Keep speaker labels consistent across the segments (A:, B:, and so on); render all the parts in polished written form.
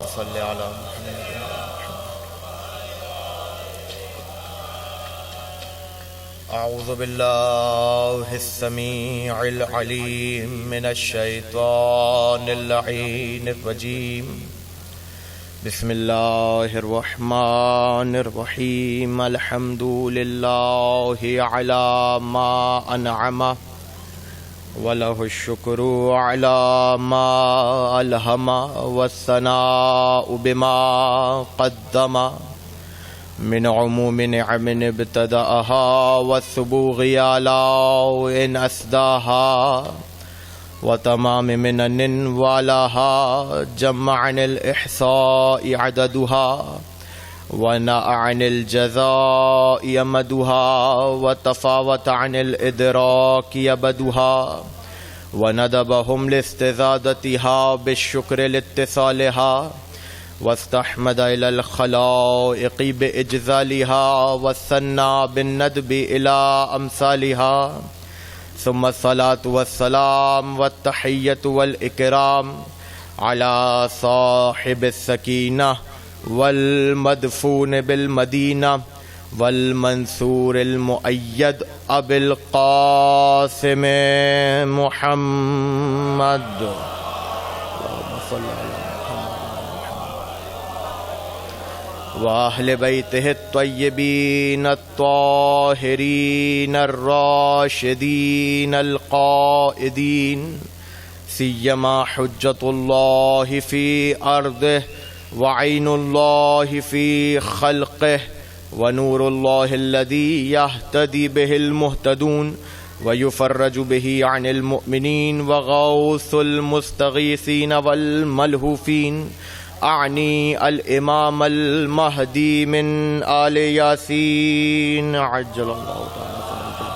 A: صلی علی محمد. اعوذ باللہ السمیع العلیم من الشیطان اللعین الرجیم. بسم اللہ الرحمن الرحیم. الحمد للہ علی ما انعم وَلَهُ الشُّكْرُ عَلَى مَا أَلْهَمَ وَالثَّنَاءُ بِمَا قَدَّمَ مِنْ عُمُومِ نِعَمٍ ابْتَدَأَهَا وَالثُّبُوغِ عَلَى إِنْ أَسْدَاهَا وَتَمَامِ مِنَنٍ وَعَلَاهَا جَمَّ عَنِ الْإِحْصَاءِ عَدَدُهَا ونأ عن الجزاء يمدها وتفاوت عن الإدراك يبدها وندبهم لاستزادتها بالشكر لاتصالها واستحمد إلى الخلائق بإجزالها والثنى بالندب إلى أمثالها ثم الصلاة والسلام والتحية والإكرام على صاحب السكينة والمدفون بالمدینہ والمنصور المؤید ابی القاسم محمد. وأہل بیتہ الطیبین الطاہرین الراشدین القائدین سیما حجۃ اللہ فی ارضہ وعین اللہ فی خلقہ ونور اللہ الذی یہتدی بہ المہتدون ویفرج بہ عن المؤمنین وغوث المستغیثین والملہوفین. اعنی الامام المہدی من آل یاسین عجل اللہ تعالی فرجہ.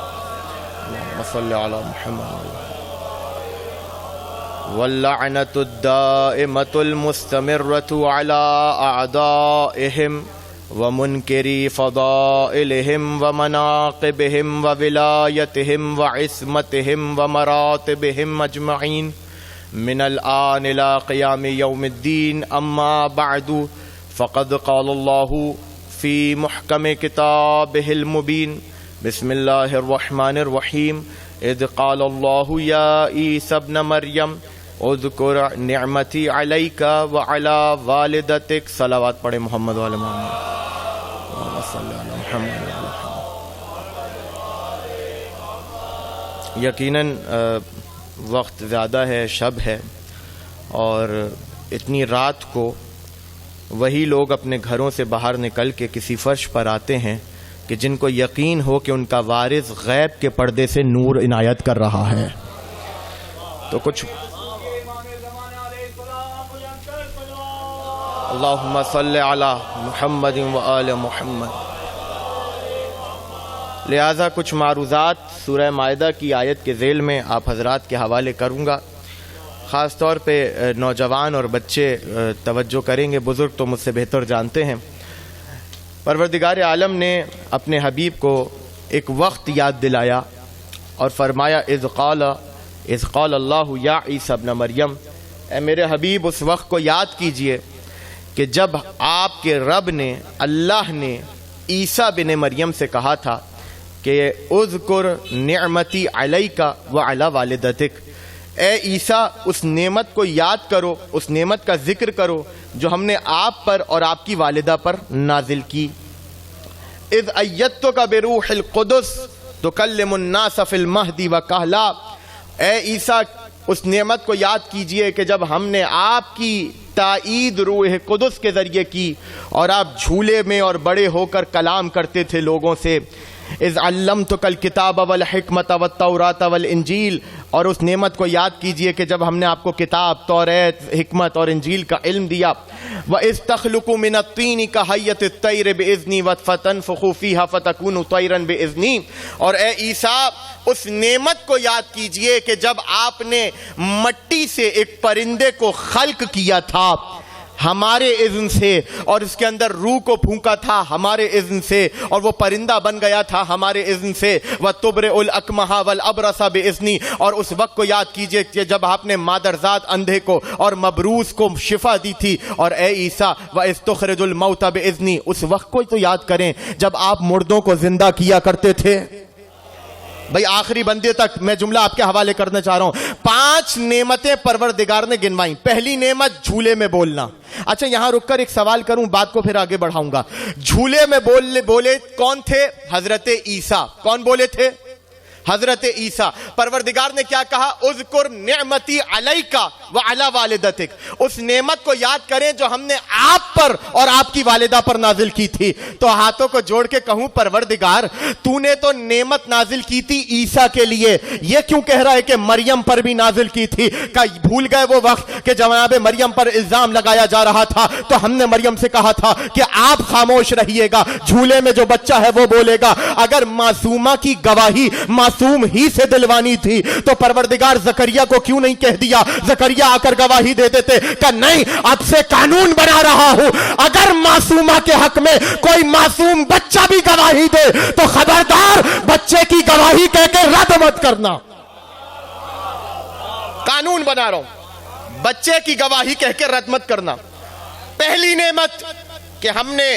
A: اللہم صل علی محمد. واللعنة الدائمة المستمرة على أعدائهم ومنكري فضائلهم ومناقبهم وولايتهم وعصمتهم ومراتبهم أجمعين من الآن إلى قيام يوم الدين. أما بعد فقد قال الله في محكم كتابه المبين. بسم الله الرحمن الرحيم. إذ قال الله يا عيسى ابن مريم اذکر نعمتی علیک وعلی والدتک. صلوات پڑھیں محمد وعلی محمد. اللہم صلی علی محمد وعلی محمد. یقیناً وقت زیادہ ہے، شب ہے، اور اتنی رات کو وہی لوگ اپنے گھروں سے باہر نکل کے کسی فرش پر آتے ہیں کہ جن کو یقین ہو کہ ان کا وارث غیب کے پردے سے نور عنایت کر رہا ہے. تو کچھ اللہم صلی علی محمد و آل محمد. لہذا کچھ معروضات سورہ مائدہ کی آیت کے ذیل میں آپ حضرات کے حوالے کروں گا. خاص طور پہ نوجوان اور بچے توجہ کریں گے، بزرگ تو مجھ سے بہتر جانتے ہیں. پروردگار عالم نے اپنے حبیب کو ایک وقت یاد دلایا اور فرمایا اذ قال اللہ یا عیسی ابن مریم. اے میرے حبیب اس وقت کو یاد کیجئے کہ جب آپ کے رب نے، اللہ نے عیسیٰ بن مریم سے کہا تھا کہ اذکر نعمتی علیک وعلی والدتک. اے عیسیٰ اس نعمت کو یاد کرو، اس نعمت کا ذکر کرو جو ہم نے آپ پر اور آپ کی والدہ پر نازل کی. اذ ایدتک بروح القدس تکلم الناس فی المہدی وکہلا. اے عیسیٰ اس نعمت کو یاد کیجئے کہ جب ہم نے آپ کی تائید روح قدس کے ذریعے کی اور آپ جھولے میں اور بڑے ہو کر کلام کرتے تھے لوگوں سے. اذ علمتک الکتاب والحکمت والتوراۃ والانجیل. اور اس نعمت کو یاد کیجئے کہ جب ہم نے آپ کو کتاب، توریت، حکمت اور انجیل کا علم دیا. وَإِذْ تَخْلُقُ مِنَ الطِّينِ كَحَيَّةِ الطَّيْرِ بِإِذْنِي فَتَنفُخُ فِيهَا فَتَكُونُ طَيْرًا بِإِذْنِي. اور اے عیسیٰ اس نعمت کو یاد کیجئے کہ جب آپ نے مٹی سے ایک پرندے کو خلق کیا تھا، ہمارے اذن سے, اور اس کے اندر روح کو پھونکا تھا ہمارے اذن سے, اور وہ پرندہ بن گیا تھا ہمارے اذن سے. وَتُبْرِئُ الْأَكْمَحَ وَالْأَبْرَصَ بِإِذْنِی, اور اس وقت کو یاد کیجئے کہ جب آپ نے مادرزاد اندھے کو اور مبروس کو شفا دی تھی. اور اے عیسیٰ وَإِذْ تُخْرِجُ الْمَوْتَ بِإِذْنِی, اس وقت کو تو یاد کریں جب آپ مردوں کو زندہ کیا کرتے تھے. بھئی آخری بندے تک میں جملہ آپ کے حوالے کرنا چاہ رہا ہوں. 5 نعمتیں پروردگار نے گنوائیں. پہلی نعمت جھولے میں بولنا. اچھا یہاں رک کر ایک سوال کروں, بات کو پھر آگے بڑھاؤں گا. جھولے میں بولے کون تھے؟ حضرت عیسیٰ. کون بولے تھے؟ حضرت عیسیٰ. پروردگار نے کیا کہا؟ اذکر نعمتی علیک وعلی والدتک, اس نعمت کو یاد کریں جو ہم نے آپ پر اور آپ کی والدہ پر نازل کی تھی. تو ہاتھوں کو جوڑ کے کہوں پروردگار تو نے تو نعمت نازل کی تھی عیسیٰ کے لیے, یہ کیوں کہہ رہا ہے کہ مریم پر بھی نازل کی تھی؟ کہ بھول گئے وہ وقت کہ جناب مریم پر الزام لگایا جا رہا تھا تو ہم نے مریم سے کہا تھا کہ آپ خاموش رہیے گا, جھولے میں جو بچہ ہے وہ بولے گا. اگر معصومہ کی گواہی معصوم ہی سے دلوانی تھی تو پروردگار زکریا کو کیوں نہیں کہہ دیا؟ زکریا آ کر گواہی دے دیتے کہ نہیں اب سے قانون بنا رہا ہوں, اگر معصومہ کے حق میں کوئی معصوم بچہ بھی گواہی دے تو خبردار بچے کی گواہی کہہ کے رد مت کرنا. قانون بنا رہا ہوں, بچے کی گواہی کہہ کے رد مت کرنا. پہلی نعمت کہ ہم نے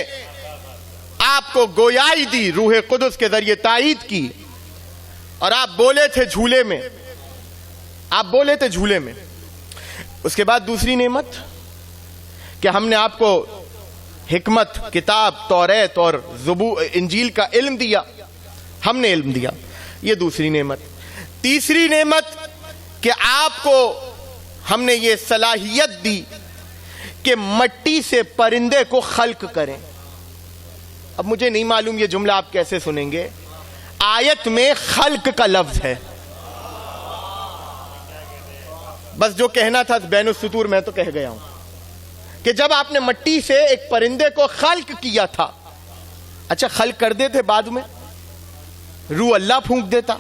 A: آپ کو گویائی دی, روح قدس کے ذریعے تائید کی, اور آپ بولے تھے جھولے میں, آپ بولے تھے جھولے میں. اس کے بعد دوسری نعمت کہ ہم نے آپ کو حکمت, کتاب, توریت اور انجیل کا علم دیا, ہم نے علم دیا, یہ دوسری نعمت. تیسری نعمت کہ آپ کو ہم نے یہ صلاحیت دی کہ مٹی سے پرندے کو خلق کریں. اب مجھے نہیں معلوم یہ جملہ آپ کیسے سنیں گے, آیت میں خلق کا لفظ ہے, بس جو کہنا تھا بین السطور میں تو کہہ گیا ہوں کہ جب آپ نے مٹی سے ایک پرندے کو خلق کیا تھا. اچھا خلق کر دیتے بعد میں روح اللہ پھونک دیتا؟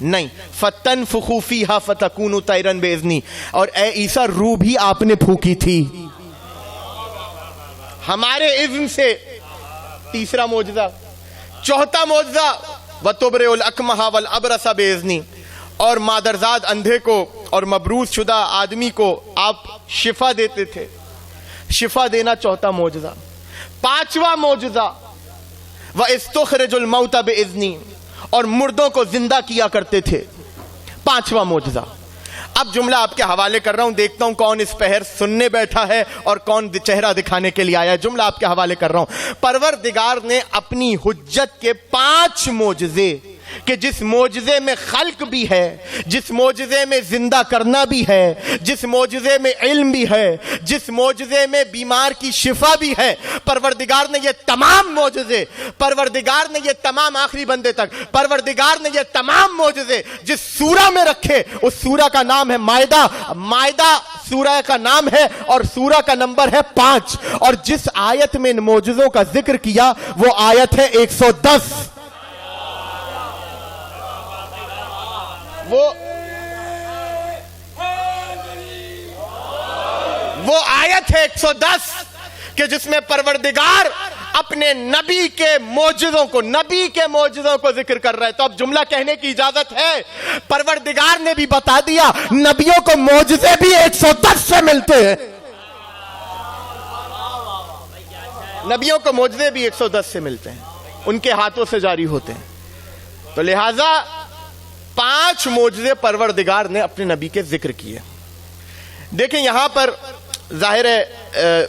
A: نہیں. فَتَنْفُخُ فِيهَا فَتَكُونُ طَيْرًا بِإِذْنِی, اور اے عیسیٰ روح بھی آپ نے پھونکی تھی ہمارے اذن سے. تیسرا معجزہ. چوتھا معجزہ وَتُبْرِئُ الْأَكْمَحَ وَالْأَبْرَصَ بِإِذْنِی, اور مادرزاد اندھے کو اور مبروس شدہ آدمی کو آپ شفا دیتے تھے. شفا دینا چوتھا معجزہ. پانچواں معجزہ وَإِذْ تُخْرِجُ الْمَوْتَ بِإِذْنِی, اور مردوں کو زندہ کیا کرتے تھے. پانچواں معجزہ. اب جملہ آپ کے حوالے کر رہا ہوں, دیکھتا ہوں کون اس پہر سننے بیٹھا ہے اور کون چہرہ دکھانے کے لیے آیا ہے. جملہ آپ کے حوالے کر رہا ہوں. پروردگار نے اپنی حجت کے 5 معجزے کہ جس معجزے میں خلق بھی ہے, جس معجزے میں زندہ کرنا بھی ہے, جس معجزے میں علم بھی ہے, جس معجزے میں بیمار کی شفا بھی ہے, پروردگار نے یہ تمام معجزے, پروردگار نے یہ تمام آخری بندے تک, پروردگار نے یہ تمام معجزے جس سورہ میں رکھے, اس سورہ کا نام ہے مائدہ. مائدہ سورہ کا نام ہے اور سورہ کا نمبر ہے 5, اور جس آیت میں ان معجزوں کا ذکر کیا وہ آیت ہے 110. وہ آیت ہے 110 کہ جس میں پروردگار اپنے نبی کے معجزوں کو ذکر کر رہا ہے. تو اب جملہ کہنے کی اجازت ہے, پروردگار نے بھی بتا دیا نبیوں کو معجزے بھی 110 سے ملتے ہیں. نبیوں کو معجزے بھی 110 سے ملتے ہیں, ان کے ہاتھوں سے جاری ہوتے ہیں. تو لہذا 5 معجزے پروردگار نے اپنے نبی کے ذکر کیے. دیکھیں یہاں پر ظاہر ہے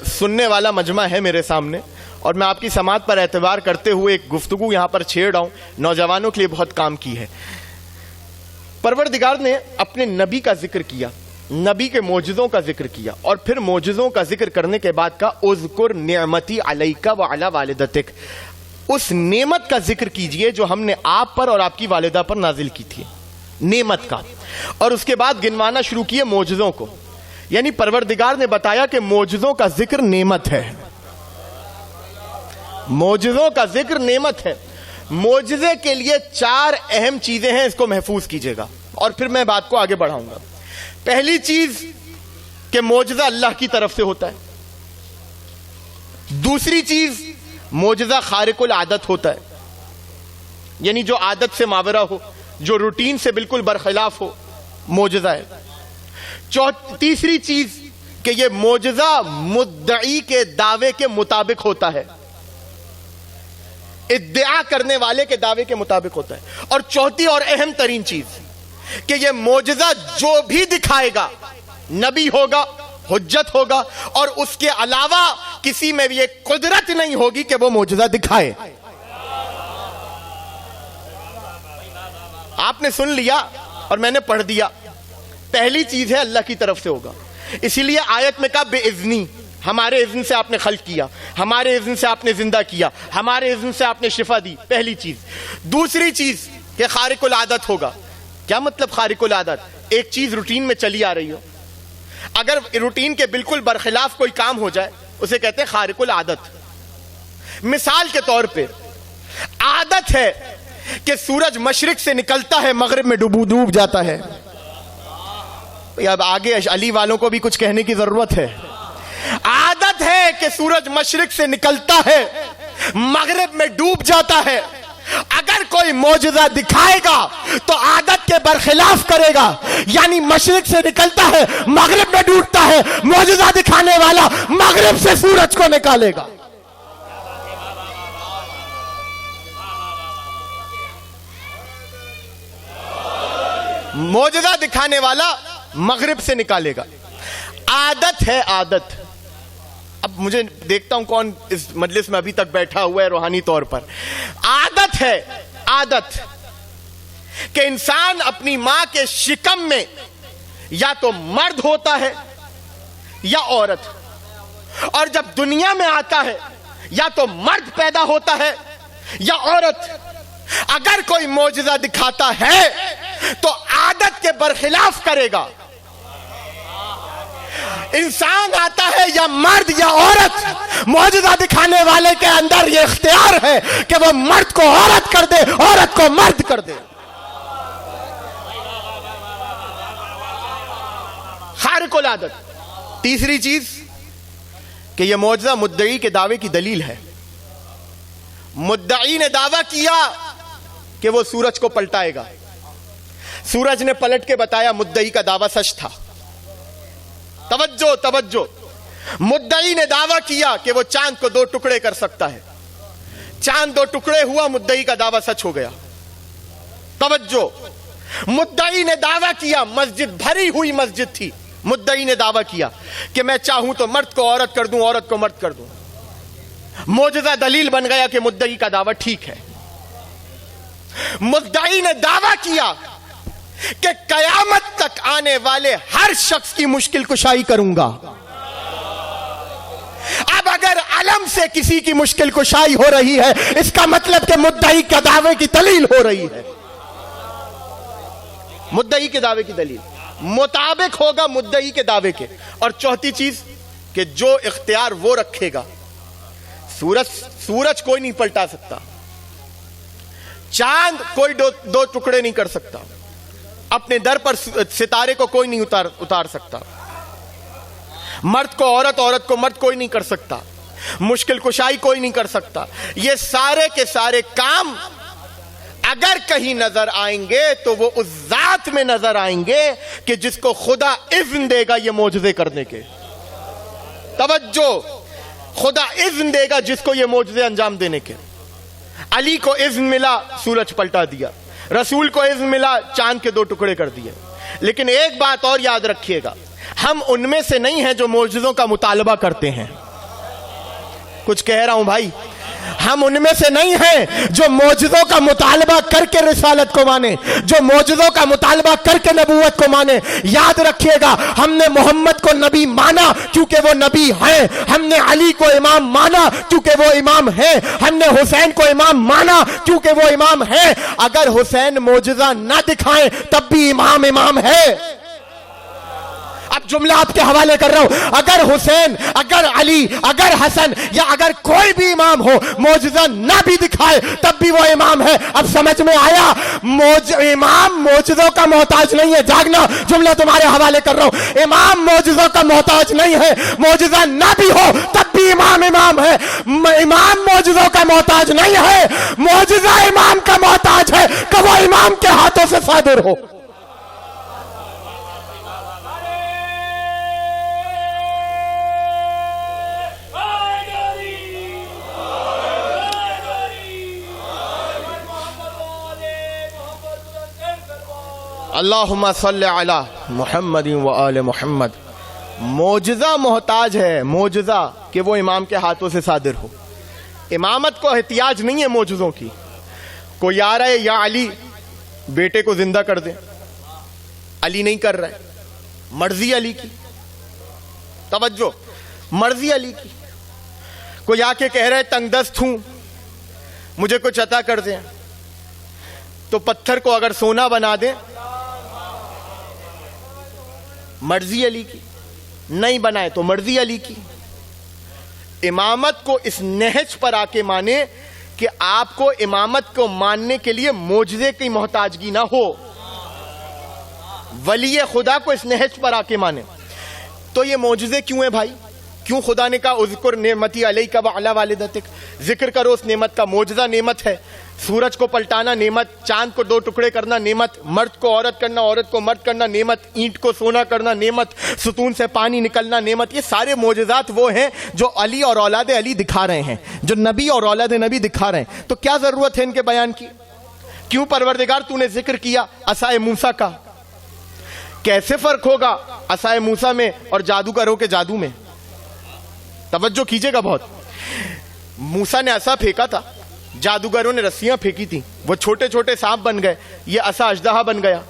A: سننے والا مجمع ہے میرے سامنے, اور میں آپ کی سماعت پر اعتبار کرتے ہوئے ایک گفتگو یہاں پر چھیڑ رہا ہوں. نوجوانوں کے لیے بہت کام کی ہے. پروردگار نے اپنے نبی کا ذکر کیا, نبی کے معجزوں کا ذکر کیا, اور پھر معجزوں کا ذکر کرنے کے بعد کا اذکر نعمتی علیک وعلی والدتک, اس نعمت کا ذکر کیجئے جو ہم نے آپ پر اور آپ کی والدہ پر نازل کی تھی, نعمت کا. اور اس کے بعد گنوانا شروع کیے معجزوں کو. یعنی پروردگار نے بتایا کہ معجزوں کا ذکر نعمت ہے, معجزوں کا ذکر نعمت ہے. معجزے کے لیے 4 اہم چیزیں ہیں, اس کو محفوظ کیجئے گا اور پھر میں بات کو آگے بڑھاؤں گا. پہلی چیز کہ معجزہ اللہ کی طرف سے ہوتا ہے. دوسری چیز معجزہ خارق العادت ہوتا ہے، یعنی جو عادت سے ماورا ہو، جو روٹین سے بالکل برخلاف ہو، معجزہ ہے۔ تیسری چیز کہ یہ معجزہ مدعی کے دعوے کے مطابق ہوتا ہے، ادعا کرنے والے کے دعوے کے مطابق ہوتا ہے۔ اور چوتھی اور اہم ترین چیز کہ یہ معجزہ جو بھی دکھائے گا نبی ہوگا، حجت ہوگا، اور اس کے علاوہ کسی میں بھی یہ قدرت نہیں ہوگی کہ وہ معجزہ دکھائے۔ آپ نے سن لیا اور میں نے پڑھ دیا، پہلی چیز ہے اللہ کی طرف سے ہوگا، اسی لیے آیت میں کہا بے اذنی، ہمارے اذن سے آپ نے خلق کیا، ہمارے اذن سے آپ نے زندہ کیا، ہمارے اذن سے آپ نے شفا دی، پہلی چیز۔ دوسری چیز کہ خارق العادت ہوگا۔ کیا مطلب خارق العادت؟ ایک چیز روٹین میں چلی آ رہی ہو، اگر روٹین کے بالکل برخلاف کوئی کام ہو جائے اسے کہتے ہیں خارق العادت۔ مثال کے طور پہ عادت ہے کہ سورج مشرق سے نکلتا ہے مغرب میں ڈوب جاتا ہے۔ اب آگے علی والوں کو بھی کچھ کہنے کی ضرورت ہے۔ عادت ہے کہ سورج مشرق سے نکلتا ہے مغرب میں ڈوب جاتا ہے، اگر کوئی معجزہ دکھائے گا تو عادت کے برخلاف کرے گا، یعنی مشرق سے نکلتا ہے مغرب میں ڈوبتا ہے، معجزہ دکھانے والا مغرب سے سورج کو نکالے گا۔ معجزہ دکھانے والا مغرب سے نکالے گا۔ عادت ہے، عادت۔ اب مجھے دیکھتا ہوں کون اس مجلس میں ابھی تک بیٹھا ہوا ہے روحانی طور پر۔ عادت ہے، عادت کہ انسان اپنی ماں کے شکم میں یا تو مرد ہوتا ہے یا عورت، اور جب دنیا میں آتا ہے یا تو مرد پیدا ہوتا ہے یا عورت۔ اگر کوئی معجزہ دکھاتا ہے تو عادت کے برخلاف کرے گا۔ انسان آتا ہے یا مرد یا عورت، معجزہ دکھانے والے کے اندر یہ اختیار ہے کہ وہ مرد کو عورت کر دے، عورت کو مرد کر دے۔ خارق العادت۔ تیسری چیز کہ یہ معجزہ مدعی کے دعوے کی دلیل ہے۔ مدعی نے دعویٰ کیا کہ وہ سورج کو پلٹائے گا، سورج نے پلٹ کے بتایا مدعی کا دعویٰ سچ تھا۔ توجہ توجہ، مدعی نے دعویٰ کیا کہ وہ چاند کو 2 ٹکڑے کر سکتا ہے، چاند 2 ٹکڑے ہوا، مدعی کا دعویٰ سچ ہو گیا۔ توجہ، مدعی نے دعویٰ کیا، مسجد بھری ہوئی مسجد تھی، مدعی نے دعویٰ کیا کہ میں چاہوں تو مرد کو عورت کر دوں، عورت کو مرد کر دوں۔ معجزہ دلیل بن گیا کہ مدعی کا دعویٰ ٹھیک ہے۔ مدعی نے دعویٰ کیا کہ قیامت تک آنے والے ہر شخص کی مشکل کشائی کروں گا۔ اب اگر علم سے کسی کی مشکل کشائی ہو رہی ہے، اس کا مطلب کہ مدعی کے دعوے کی دلیل ہو رہی ہے۔ مدعی کے دعوے کی دلیل مطابق ہوگا مدعی کے دعوے کے۔ اور چوتھی چیز کہ جو اختیار وہ رکھے گا، سورج کوئی نہیں پلٹا سکتا، چاند کوئی 2 ٹکڑے نہیں کر سکتا، اپنے در پر ستارے کو کوئی نہیں اتار سکتا، مرد کو عورت، عورت کو مرد کوئی نہیں کر سکتا، مشکل کشائی کوئی نہیں کر سکتا۔ یہ سارے کے سارے کام اگر کہیں نظر آئیں گے تو وہ اس ذات میں نظر آئیں گے کہ جس کو خدا اذن دے گا یہ معجزے کرنے کے۔ توجہ، خدا اذن دے گا جس کو یہ معجزے انجام دینے کے۔ علی کو اذن ملا، سورج پلٹا دیا، رسول کو اذن ملا، چاند کے 2 ٹکڑے کر دیے۔ لیکن ایک بات اور یاد رکھیے گا، ہم ان میں سے نہیں ہیں جو معجزوں کا مطالبہ کرتے ہیں۔ کچھ کہہ رہا ہوں بھائی، ہم ان میں سے نہیں ہیں جو معجزوں کا مطالبہ کر کے رسالت کو مانے، جو معجزوں کا مطالبہ کر کے نبوت کو مانے۔ یاد رکھیے گا، ہم نے محمد کو نبی مانا کیونکہ وہ نبی ہیں، ہم نے علی کو امام مانا کیونکہ وہ امام ہیں، ہم نے حسین کو امام مانا کیونکہ وہ امام ہیں۔ اگر حسین معجزہ نہ دکھائیں تب بھی امام ہے۔ اب جملہ آپ کے حوالے کر رہا ہوں، اگر حسین، اگر علی، اگر حسن یا اگر کوئی بھی امام ہو معجزہ نہ بھی دکھائے تب بھی وہ امام ہے۔ اب سمجھ میں آیا؟ امام معجزوں کا محتاج نہیں ہے، جاگنا، جملہ تمہارے حوالے کر رہا ہوں، امام معجزوں کا محتاج نہیں ہے، معجزہ نہ بھی ہو تب بھی امام امام ہے۔ امام معجزوں کا محتاج نہیں ہے، معجزہ امام کا محتاج ہے کہ وہ امام کے ہاتھوں سے صادر ہو۔ اللہم صلی علی محمد و آل محمد۔ معجزہ محتاج ہے، معجزہ کہ وہ امام کے ہاتھوں سے صادر ہو۔ امامت کو احتیاج نہیں ہے معجزوں کی۔ کوئی آ رہا ہے، یا علی بیٹے کو زندہ کر دیں، علی نہیں کر رہا ہے، مرضی علی کی، توجہ، مرضی علی کی۔ کوئی آ کے کہہ رہا ہے تنگ دست ہوں، مجھے کچھ عطا کر دیں، تو پتھر کو اگر سونا بنا دیں، مرضی علی کی، نہیں بنائے تو مرضی علی کی۔ امامت کو اس نہج پر آ کے مانے کہ آپ کو امامت کو ماننے کے لیے معجزے کی محتاجگی نہ ہو، ولی خدا کو اس نہج پر آ کے مانے۔ تو یہ معجزے کیوں ہیں بھائی؟ کیوں خدا نے کہا اذکر نعمتی علیک وعلی والدتک، ذکر کرو اس نعمت کا؟ معجزہ نعمت ہے، سورج کو پلٹانا نعمت، چاند کو 2 ٹکڑے کرنا نعمت، مرد کو عورت کرنا، عورت کو مرد کرنا نعمت، اینٹ کو سونا کرنا نعمت، ستون سے پانی نکلنا نعمت۔ یہ سارے معجزات وہ ہیں جو علی اور اولاد علی دکھا رہے ہیں، جو نبی اور اولاد نبی دکھا رہے ہیں۔ تو کیا ضرورت ہے ان کے بیان کی؟ کیوں پروردگار تو نے ذکر کیا عصائے موسیٰ کا؟ کیسے فرق ہوگا عصائے موسیٰ میں اور جادوگروں کے جادو میں؟ توجہ کیجئے گا بہت۔ موسیٰ نے عصا پھینکا تھا، جادوگروں نے رسیاں پھینکی تھی، وہ چھوٹے چھوٹے سانپ بن گئے، یہ عصا اژدہا بن گیا۔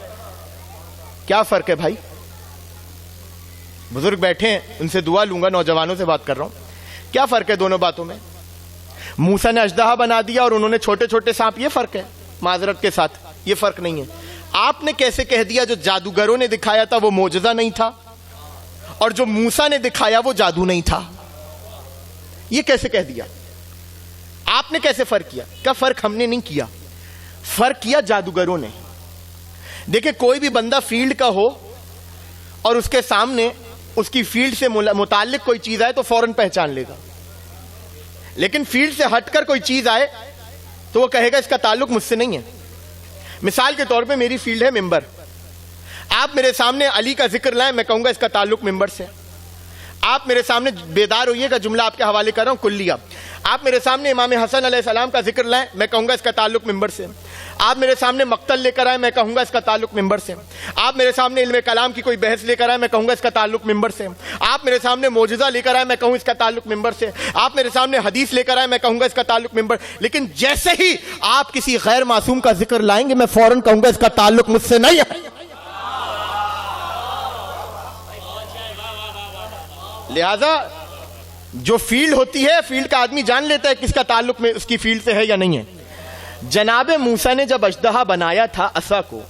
A: کیا فرق ہے بھائی؟ بزرگ بیٹھے ہیں، ان سے دعا لوں گا، نوجوانوں سے بات کر رہا ہوں، کیا فرق ہے دونوں باتوں میں؟ موسیٰ نے اژدہا بنا دیا اور انہوں نے چھوٹے چھوٹے سانپ، یہ فرق ہے؟ معذرت کے ساتھ یہ فرق نہیں ہے۔ آپ نے کیسے کہہ دیا جو جادوگروں نے دکھایا تھا وہ معجزہ نہیں تھا، اور جو موسیٰ نے دکھایا وہ جادو نہیں تھا؟ یہ کیسے کہہ دیا؟ آپ نے کیسے فرق کیا؟ کیا فرق ہم نے نہیں کیا، فرق کیا جادوگروں نے۔ دیکھیں کوئی بھی بندہ فیلڈ کا ہو اور اس کے سامنے اس کی فیلڈ سے متعلق کوئی چیز آئے تو فوراً پہچان لے گا، لیکن فیلڈ سے ہٹ کر کوئی چیز آئے تو وہ کہے گا اس کا تعلق مجھ سے نہیں ہے۔ مثال کے طور پہ میری فیلڈ ہے ممبر، آپ میرے سامنے علی کا ذکر لائیں، میں کہوں گا اس کا تعلق ممبر سے۔ آپ میرے سامنے بیدار ہوئیے گا، جملہ آپ کے حوالے کر رہا ہوں کلیہ، آپ میرے سامنے امام حسن علیہ السلام کا ذکر لائیں، میں کہوں گا اس کا تعلق ممبر سے۔ آپ میرے سامنے مقتل لے کر آئے، میں کہوں گا اس کا تعلق ممبر سے۔ آپ میرے سامنے علم کلام کی کوئی بحث لے کر آئے، میں کہوں گا اس کا تعلق ممبر سے۔ آپ میرے سامنے معجزہ لے کر آئے، میں کہوں اس کا تعلق ممبر سے۔ آپ میرے سامنے حدیث لے کر آئے، میں کہوں گا اس کا تعلق ممبر۔ لیکن جیسے ہی آپ کسی غیر معصوم کا ذکر لائیں گے میں فوراً کہوں گا اس کا تعلق مجھ سے نہیں ہے۔ لہذا جو فیلڈ ہوتی ہے، فیلڈ کا آدمی جان لیتا ہے کس کا تعلق میں اس کی فیلڈ سے ہے یا نہیں ہے۔ جناب موسیٰ نے جب اژدہا بنایا تھا عصا کو،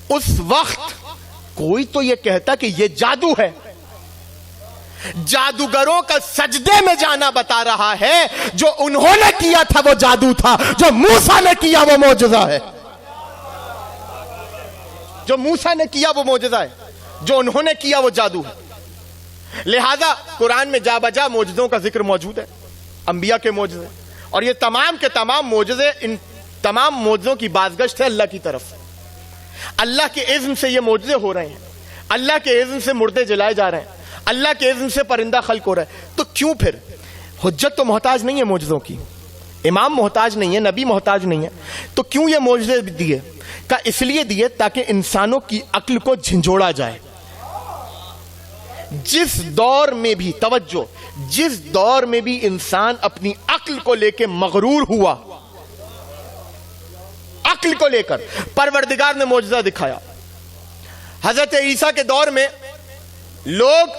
A: اس وقت کوئی تو یہ کہتا کہ یہ جادو ہے، جادوگروں کا سجدے میں جانا بتا رہا ہے، جو انہوں نے کیا تھا وہ جادو تھا، جو موسیٰ نے کیا وہ معجزہ ہے۔ جو موسیٰ نے کیا وہ معجزہ ہے، جو انہوں نے کیا وہ جادو ہے۔ لہذا قرآن میں جا بجا معجزوں کا ذکر موجود ہے، انبیاء کے معجزے، اور یہ تمام کے تمام معجزے، ان تمام معجزوں کی بازگشت ہے اللہ کی طرف۔ اللہ کے اذن سے یہ معجزے ہو رہے ہیں، اللہ کے اذن سے مردے جلائے جا رہے ہیں، اللہ کے اذن سے پرندہ خلق ہو رہا ہے۔ تو کیوں پھر حجت تو محتاج نہیں ہے معجزوں کی، امام محتاج نہیں ہے، نبی محتاج نہیں ہے، تو کیوں یہ معجزے دیے؟ کہ اس لیے دیے تاکہ انسانوں کی عقل کو جھنجھوڑا جائے۔ جس دور میں بھی، توجہ، جس دور میں بھی انسان اپنی عقل کو لے کے مغرور ہوا، عقل کو لے کر پروردگار نے معجزہ دکھایا۔ حضرت عیسیٰ کے دور میں لوگ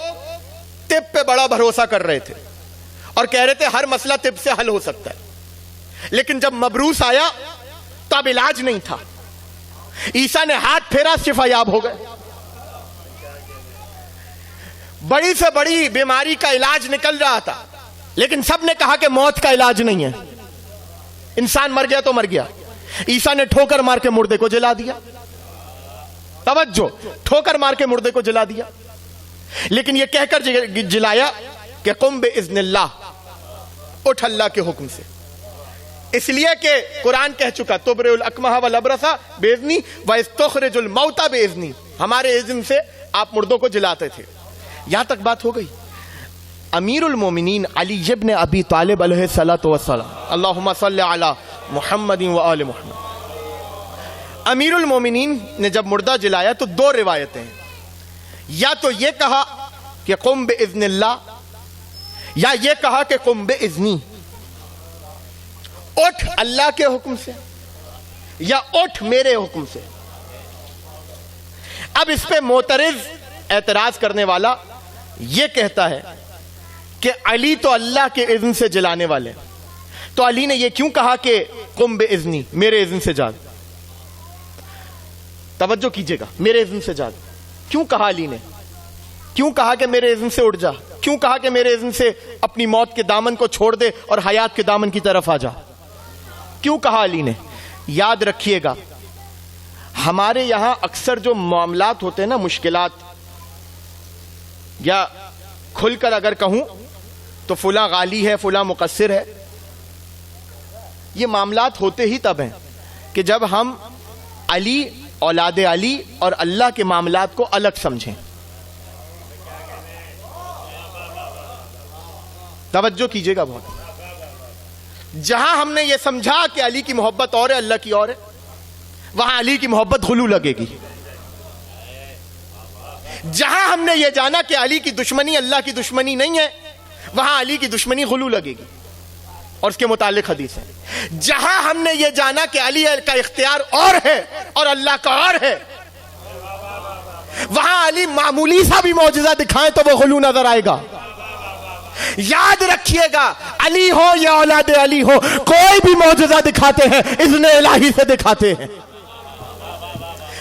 A: طب پہ بڑا بھروسہ کر رہے تھے اور کہہ رہے تھے ہر مسئلہ طب سے حل ہو سکتا ہے، لیکن جب مبروس آیا تو اب علاج نہیں تھا، عیسیٰ نے ہاتھ پھیرا، شفا یاب ہو گئے۔ بڑی سے بڑی بیماری کا علاج نکل رہا تھا، لیکن سب نے کہا کہ موت کا علاج نہیں ہے، انسان مر گیا تو مر گیا۔ عیسیٰ نے ٹھوکر مار کے مردے کو جلا دیا، توجہ، ٹھوکر مار کے مردے کو جلا دیا، لیکن یہ کہہ کر جلایا کہ قم باذن اللہ، اٹھ اللہ کے حکم سے، اس لیے کہ قرآن کہہ چکا تبرئ الاکمہ والابرص باذنی واستخرج الموتى باذنی، ہمارے اذن سے آپ مردوں کو جلاتے تھے۔ یہاں تک بات ہو گئی۔ امیر المومنین علی ابن ابی طالب علیہ الصلوۃ والسلام، اللہم صلی علی محمد و آل محمد، امیر المومنین نے جب مردہ جلایا تو دو روایتیں ہیں، یا تو یہ کہا کہ قم باذن اللہ، یا یہ کہا کہ قم باذنی، اٹھ اللہ کے حکم سے یا اٹھ میرے حکم سے۔ اب اس پہ معترض اعتراض کرنے والا یہ کہتا ہے کہ علی تو اللہ کے اذن سے جلانے والے، تو علی نے یہ کیوں کہا کہ قم باذنی، میرے اذن سے جاگ؟ توجہ کیجئے گا، میرے اذن سے جاگ کیوں کہا علی نے؟ کیوں کہا کہ میرے اذن سے اٹھ جا؟ کیوں کہا کہ میرے اذن سے اپنی موت کے دامن کو چھوڑ دے اور حیات کے دامن کی طرف آ جا؟ کیوں کہا علی نے؟ یاد رکھیے گا، ہمارے یہاں اکثر جو معاملات ہوتے ہیں نا، مشکلات، یا کھل کر اگر کہوں تو فلاں غالی ہے، فلاں مقصر ہے، یہ معاملات ہوتے ہی تب ہیں کہ جب ہم علی، اولاد علی اور اللہ کے معاملات کو الگ سمجھیں۔ توجہ کیجئے گا بہت، جہاں ہم نے یہ سمجھا کہ علی کی محبت اور ہے، اللہ کی اور ہے، وہاں علی کی محبت غلو لگے گی۔ جہاں ہم نے یہ جانا کہ علی کی دشمنی اللہ کی دشمنی نہیں ہے، وہاں علی کی دشمنی غلو لگے گی، اور اس کے متعلق حدیث ہے۔ جہاں ہم نے یہ جانا کہ علی کا اختیار اور ہے اور اللہ کا اور ہے، وہاں علی معمولی سا بھی معجزہ دکھائیں تو وہ غلو نظر آئے گا۔ یاد رکھیے گا، علی ہو یا اولاد علی ہو، کوئی بھی معجزہ دکھاتے ہیں اذن الہی سے دکھاتے ہیں،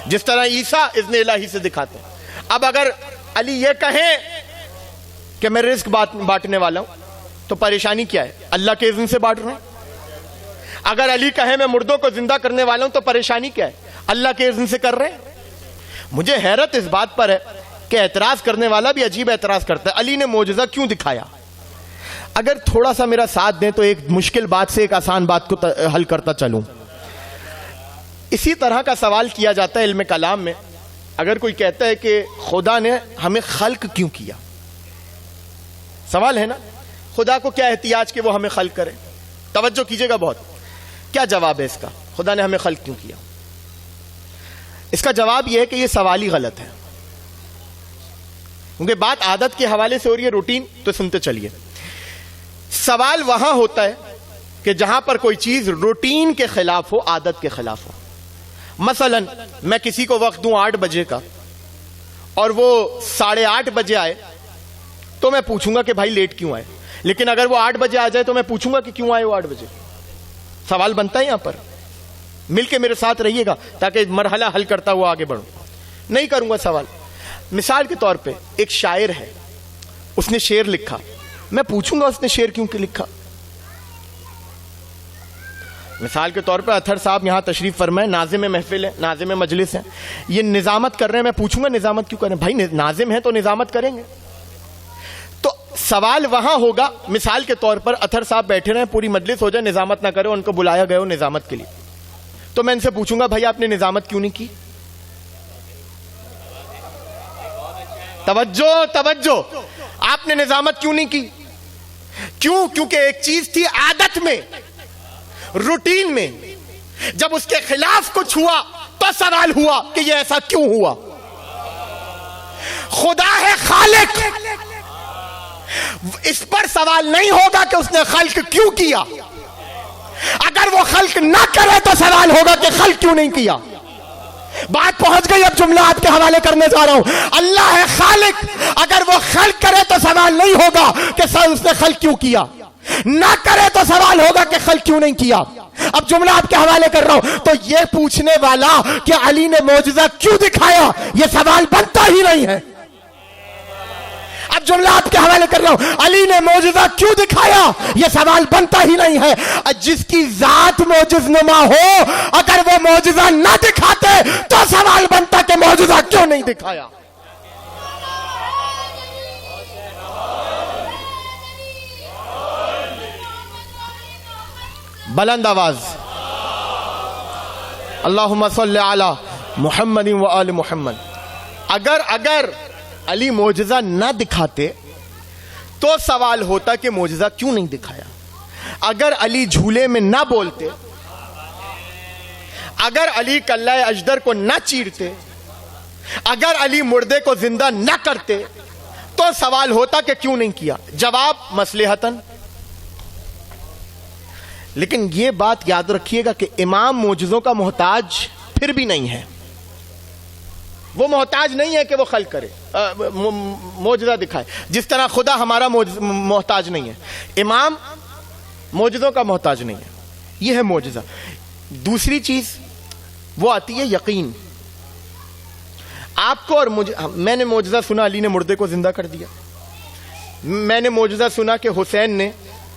A: جس طرح عیسیٰ اذن الہی سے دکھاتے ہیں۔ اب اگر علی یہ کہیں کہ میں رزق بانٹنے والا ہوں تو پریشانی کیا ہے؟ اللہ کے اذن سے بانٹ رہے ہیں۔ اگر علی کہے میں مردوں کو زندہ کرنے والا ہوں تو پریشانی کیا ہے؟ اللہ کے اذن سے کر رہے ہیں۔ مجھے حیرت اس بات پر ہے کہ اعتراض کرنے والا بھی عجیب اعتراض کرتا ہے، علی نے معجزہ کیوں دکھایا؟ اگر تھوڑا سا میرا ساتھ دیں تو ایک مشکل بات سے ایک آسان بات کو حل کرتا چلوں۔ اسی طرح کا سوال کیا جاتا ہے علم کلام میں، اگر کوئی کہتا ہے کہ خدا نے ہمیں خلق کیوں کیا؟ سوال ہے نا، خدا کو کیا احتیاج کہ وہ ہمیں خلق کرے؟ توجہ کیجئے گا بہت، کیا جواب ہے اس کا؟ خدا نے ہمیں خلق کیوں کیا؟ اس کا جواب یہ ہے کہ یہ سوال ہی غلط ہے، کیونکہ بات عادت کے حوالے سے ہو رہی ہے، روٹین، تو سنتے چلیے۔ سوال وہاں ہوتا ہے کہ جہاں پر کوئی چیز روٹین کے خلاف ہو، عادت کے خلاف ہو۔ مثلا میں کسی کو وقت دوں 8 بجے کا اور وہ 8:30 بجے آئے تو میں پوچھوں گا کہ بھائی لیٹ کیوں آئے، لیکن اگر وہ 8 بجے آ جائے تو میں پوچھوں گا کہ کیوں آئے وہ 8 بجے۔ سوال بنتا ہے یہاں پر، مل کے میرے ساتھ رہیے گا تاکہ مرحلہ حل کرتا ہوا آگے بڑھوں۔ نہیں کروں گا سوال۔ مثال کے طور پہ ایک شاعر ہے، اس نے شعر لکھا، میں پوچھوں گا اس نے شعر کیوں لکھا۔ مثال کے طور پہ اطہر صاحب یہاں تشریف فرمائے، ناظم محفل ہے، ناظم مجلس ہے، یہ نظامت کر رہے ہیں، میں پوچھوں گا نظامت کیوں کر رہے ہیں؟ بھائی ناظم ہے تو نظامت کریں گے۔ تو سوال وہاں ہوگا، مثال کے طور پر اطہر صاحب بیٹھے رہے، پوری مجلس ہو جائے، نظامت نہ کرے، ان کو بلایا گیا ہو نظامت کے لیے، تو میں ان سے پوچھوں گا بھائی آپ نے نظامت کیوں نہیں کی؟ توجہ، آپ نے نظامت کیوں نہیں کی؟ کیوں؟ کیونکہ ایک چیز تھی عادت میں، روٹین میں، جب اس کے خلاف کچھ ہوا تو سوال ہوا کہ یہ ایسا کیوں ہوا۔ خدا ہے خالق، اس پر سوال نہیں ہوگا کہ اس نے خلق کیوں کیا۔ اگر وہ خلق نہ کرے تو سوال ہوگا کہ خلق کیوں نہیں کیا۔ بات پہنچ گئی، اب جملہ آپ کے حوالے کرنے جا رہا ہوں۔ اللہ ہے خالق، اگر وہ خلق کرے تو سوال نہیں ہوگا کہ اس نے خلق کیوں کیا، نہ کرے تو سوال ہوگا کہ خلق کیوں نہیں کیا۔ اب جملہ آپ کے حوالے کر رہا ہوں، تو یہ پوچھنے والا کہ علی نے معجزہ کیوں دکھایا، یہ سوال بنتا ہی نہیں ہے۔
B: اب جملہ آپ کے حوالے کر رہا ہوں، علی نے معجزہ کیوں دکھایا؟ یہ سوال بنتا ہی نہیں ہے۔ جس کی ذات معجز نما ہو، اگر وہ معجزہ نہ دکھاتے تو سوال بنتا کہ معجزہ کیوں نہیں دکھایا؟
A: بلند آواز اللہم صلی علی محمد و آل محمد۔ اگر علی معجزہ نہ دکھاتے تو سوال ہوتا کہ معجزہ کیوں نہیں دکھایا۔ اگر علی جھولے میں نہ بولتے، اگر علی کلہ اجدر کو نہ چیرتے، اگر علی مردے کو زندہ نہ کرتے تو سوال ہوتا کہ کیوں نہیں کیا۔ جواب مصلحتاً۔ لیکن یہ بات یاد رکھیے گا کہ امام معجزوں کا محتاج پھر بھی نہیں ہے۔ وہ محتاج نہیں ہے کہ وہ خلق کرے، معجزہ دکھائے، جس طرح خدا ہمارا محتاج نہیں ہے، امام معجزوں کا محتاج نہیں ہے۔ یہ ہے معجزہ۔ دوسری چیز وہ آتی ہے یقین۔ آپ کو اور مجھے، میں نے معجزہ سنا علی نے مردے کو زندہ کر دیا، میں نے معجزہ سنا کہ حسین نے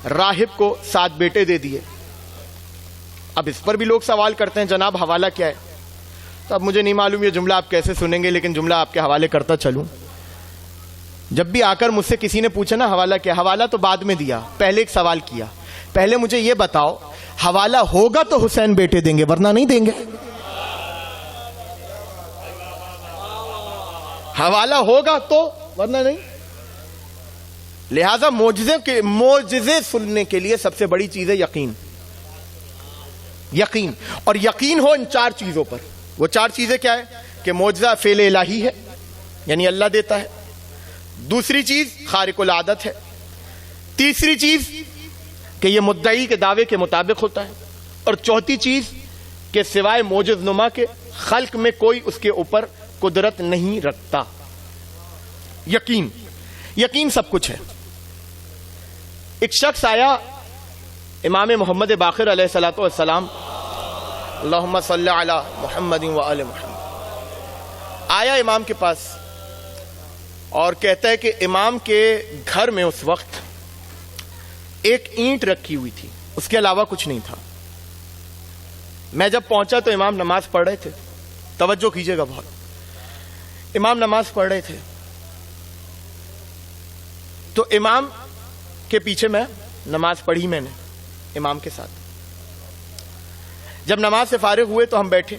A: راہب کو 7 بیٹے دے دیے۔ اب اس پر بھی لوگ سوال کرتے ہیں جناب حوالہ کیا ہے؟ تو اب مجھے نہیں معلوم یہ جملہ آپ کیسے سنیں گے، لیکن جملہ آپ کے حوالے کرتا چلوں۔ جب بھی آ کر مجھ سے کسی نے پوچھا نا حوالہ کیا، حوالہ تو بعد میں دیا، پہلے ایک سوال کیا، پہلے مجھے یہ بتاؤ حوالہ ہوگا تو حسین بیٹے دیں گے ورنہ نہیں دیں گے؟ حوالہ ہوگا تو ورنہ نہیں۔ لہذا معجزے سننے کے لیے سب سے بڑی چیز ہے یقین۔ یقین، اور یقین ہو ان 4 چیزوں پر۔ وہ 4 چیزیں کیا ہے؟ کہ معجزہ فعل الہی ہے، یعنی اللہ دیتا ہے۔ دوسری چیز خارق العادت ہے۔ تیسری چیز کہ یہ مدعی کے دعوے کے مطابق ہوتا ہے۔ اور چوتھی چیز کہ سوائے معجز نما کے خلق میں کوئی اس کے اوپر قدرت نہیں رکھتا۔ یقین، یقین سب کچھ ہے۔ ایک شخص آیا امام محمد باقر علیہ الصلوۃ والسلام، اللہم صلی علی محمد و آل محمد، آیا امام کے پاس اور کہتا ہے کہ امام کے گھر میں اس وقت ایک اینٹ رکھی ہوئی تھی، اس کے علاوہ کچھ نہیں تھا۔ میں جب پہنچا تو امام نماز پڑھ رہے تھے، توجہ کیجئے گا بہت، امام نماز پڑھ رہے تھے، تو امام کے پیچھے میں نماز پڑھی، میں نے امام کے ساتھ۔ جب نماز سے فارغ ہوئے تو ہم بیٹھے،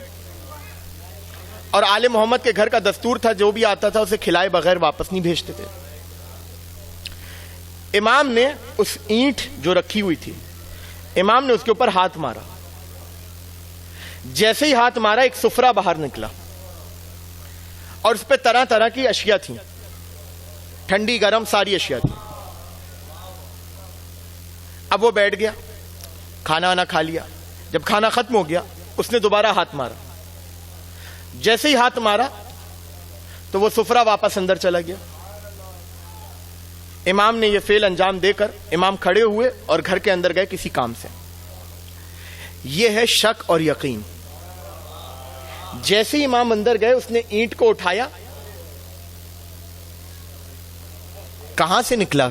A: اور آل محمد کے گھر کا دستور تھا جو بھی آتا تھا اسے کھلائے بغیر واپس نہیں بھیجتے تھے۔ امام نے اس اینٹ جو رکھی ہوئی تھی، امام نے اس کے اوپر ہاتھ مارا، جیسے ہی ہاتھ مارا ایک سفرہ باہر نکلا، اور اس پہ طرح طرح کی اشیاء تھیں، ٹھنڈی گرم ساری اشیاء تھیں۔ اب وہ بیٹھ گیا، کھانا وانا کھا لیا، جب کھانا ختم ہو گیا اس نے دوبارہ ہاتھ مارا، جیسے ہی ہاتھ مارا تو وہ سفرہ واپس اندر چلا گیا۔ امام نے یہ فعل انجام دے کر امام کھڑے ہوئے اور گھر کے اندر گئے کسی کام سے۔ یہ ہے شک اور یقین۔ جیسے ہی امام اندر گئے اس نے اینٹ کو اٹھایا، کہاں سے نکلا؟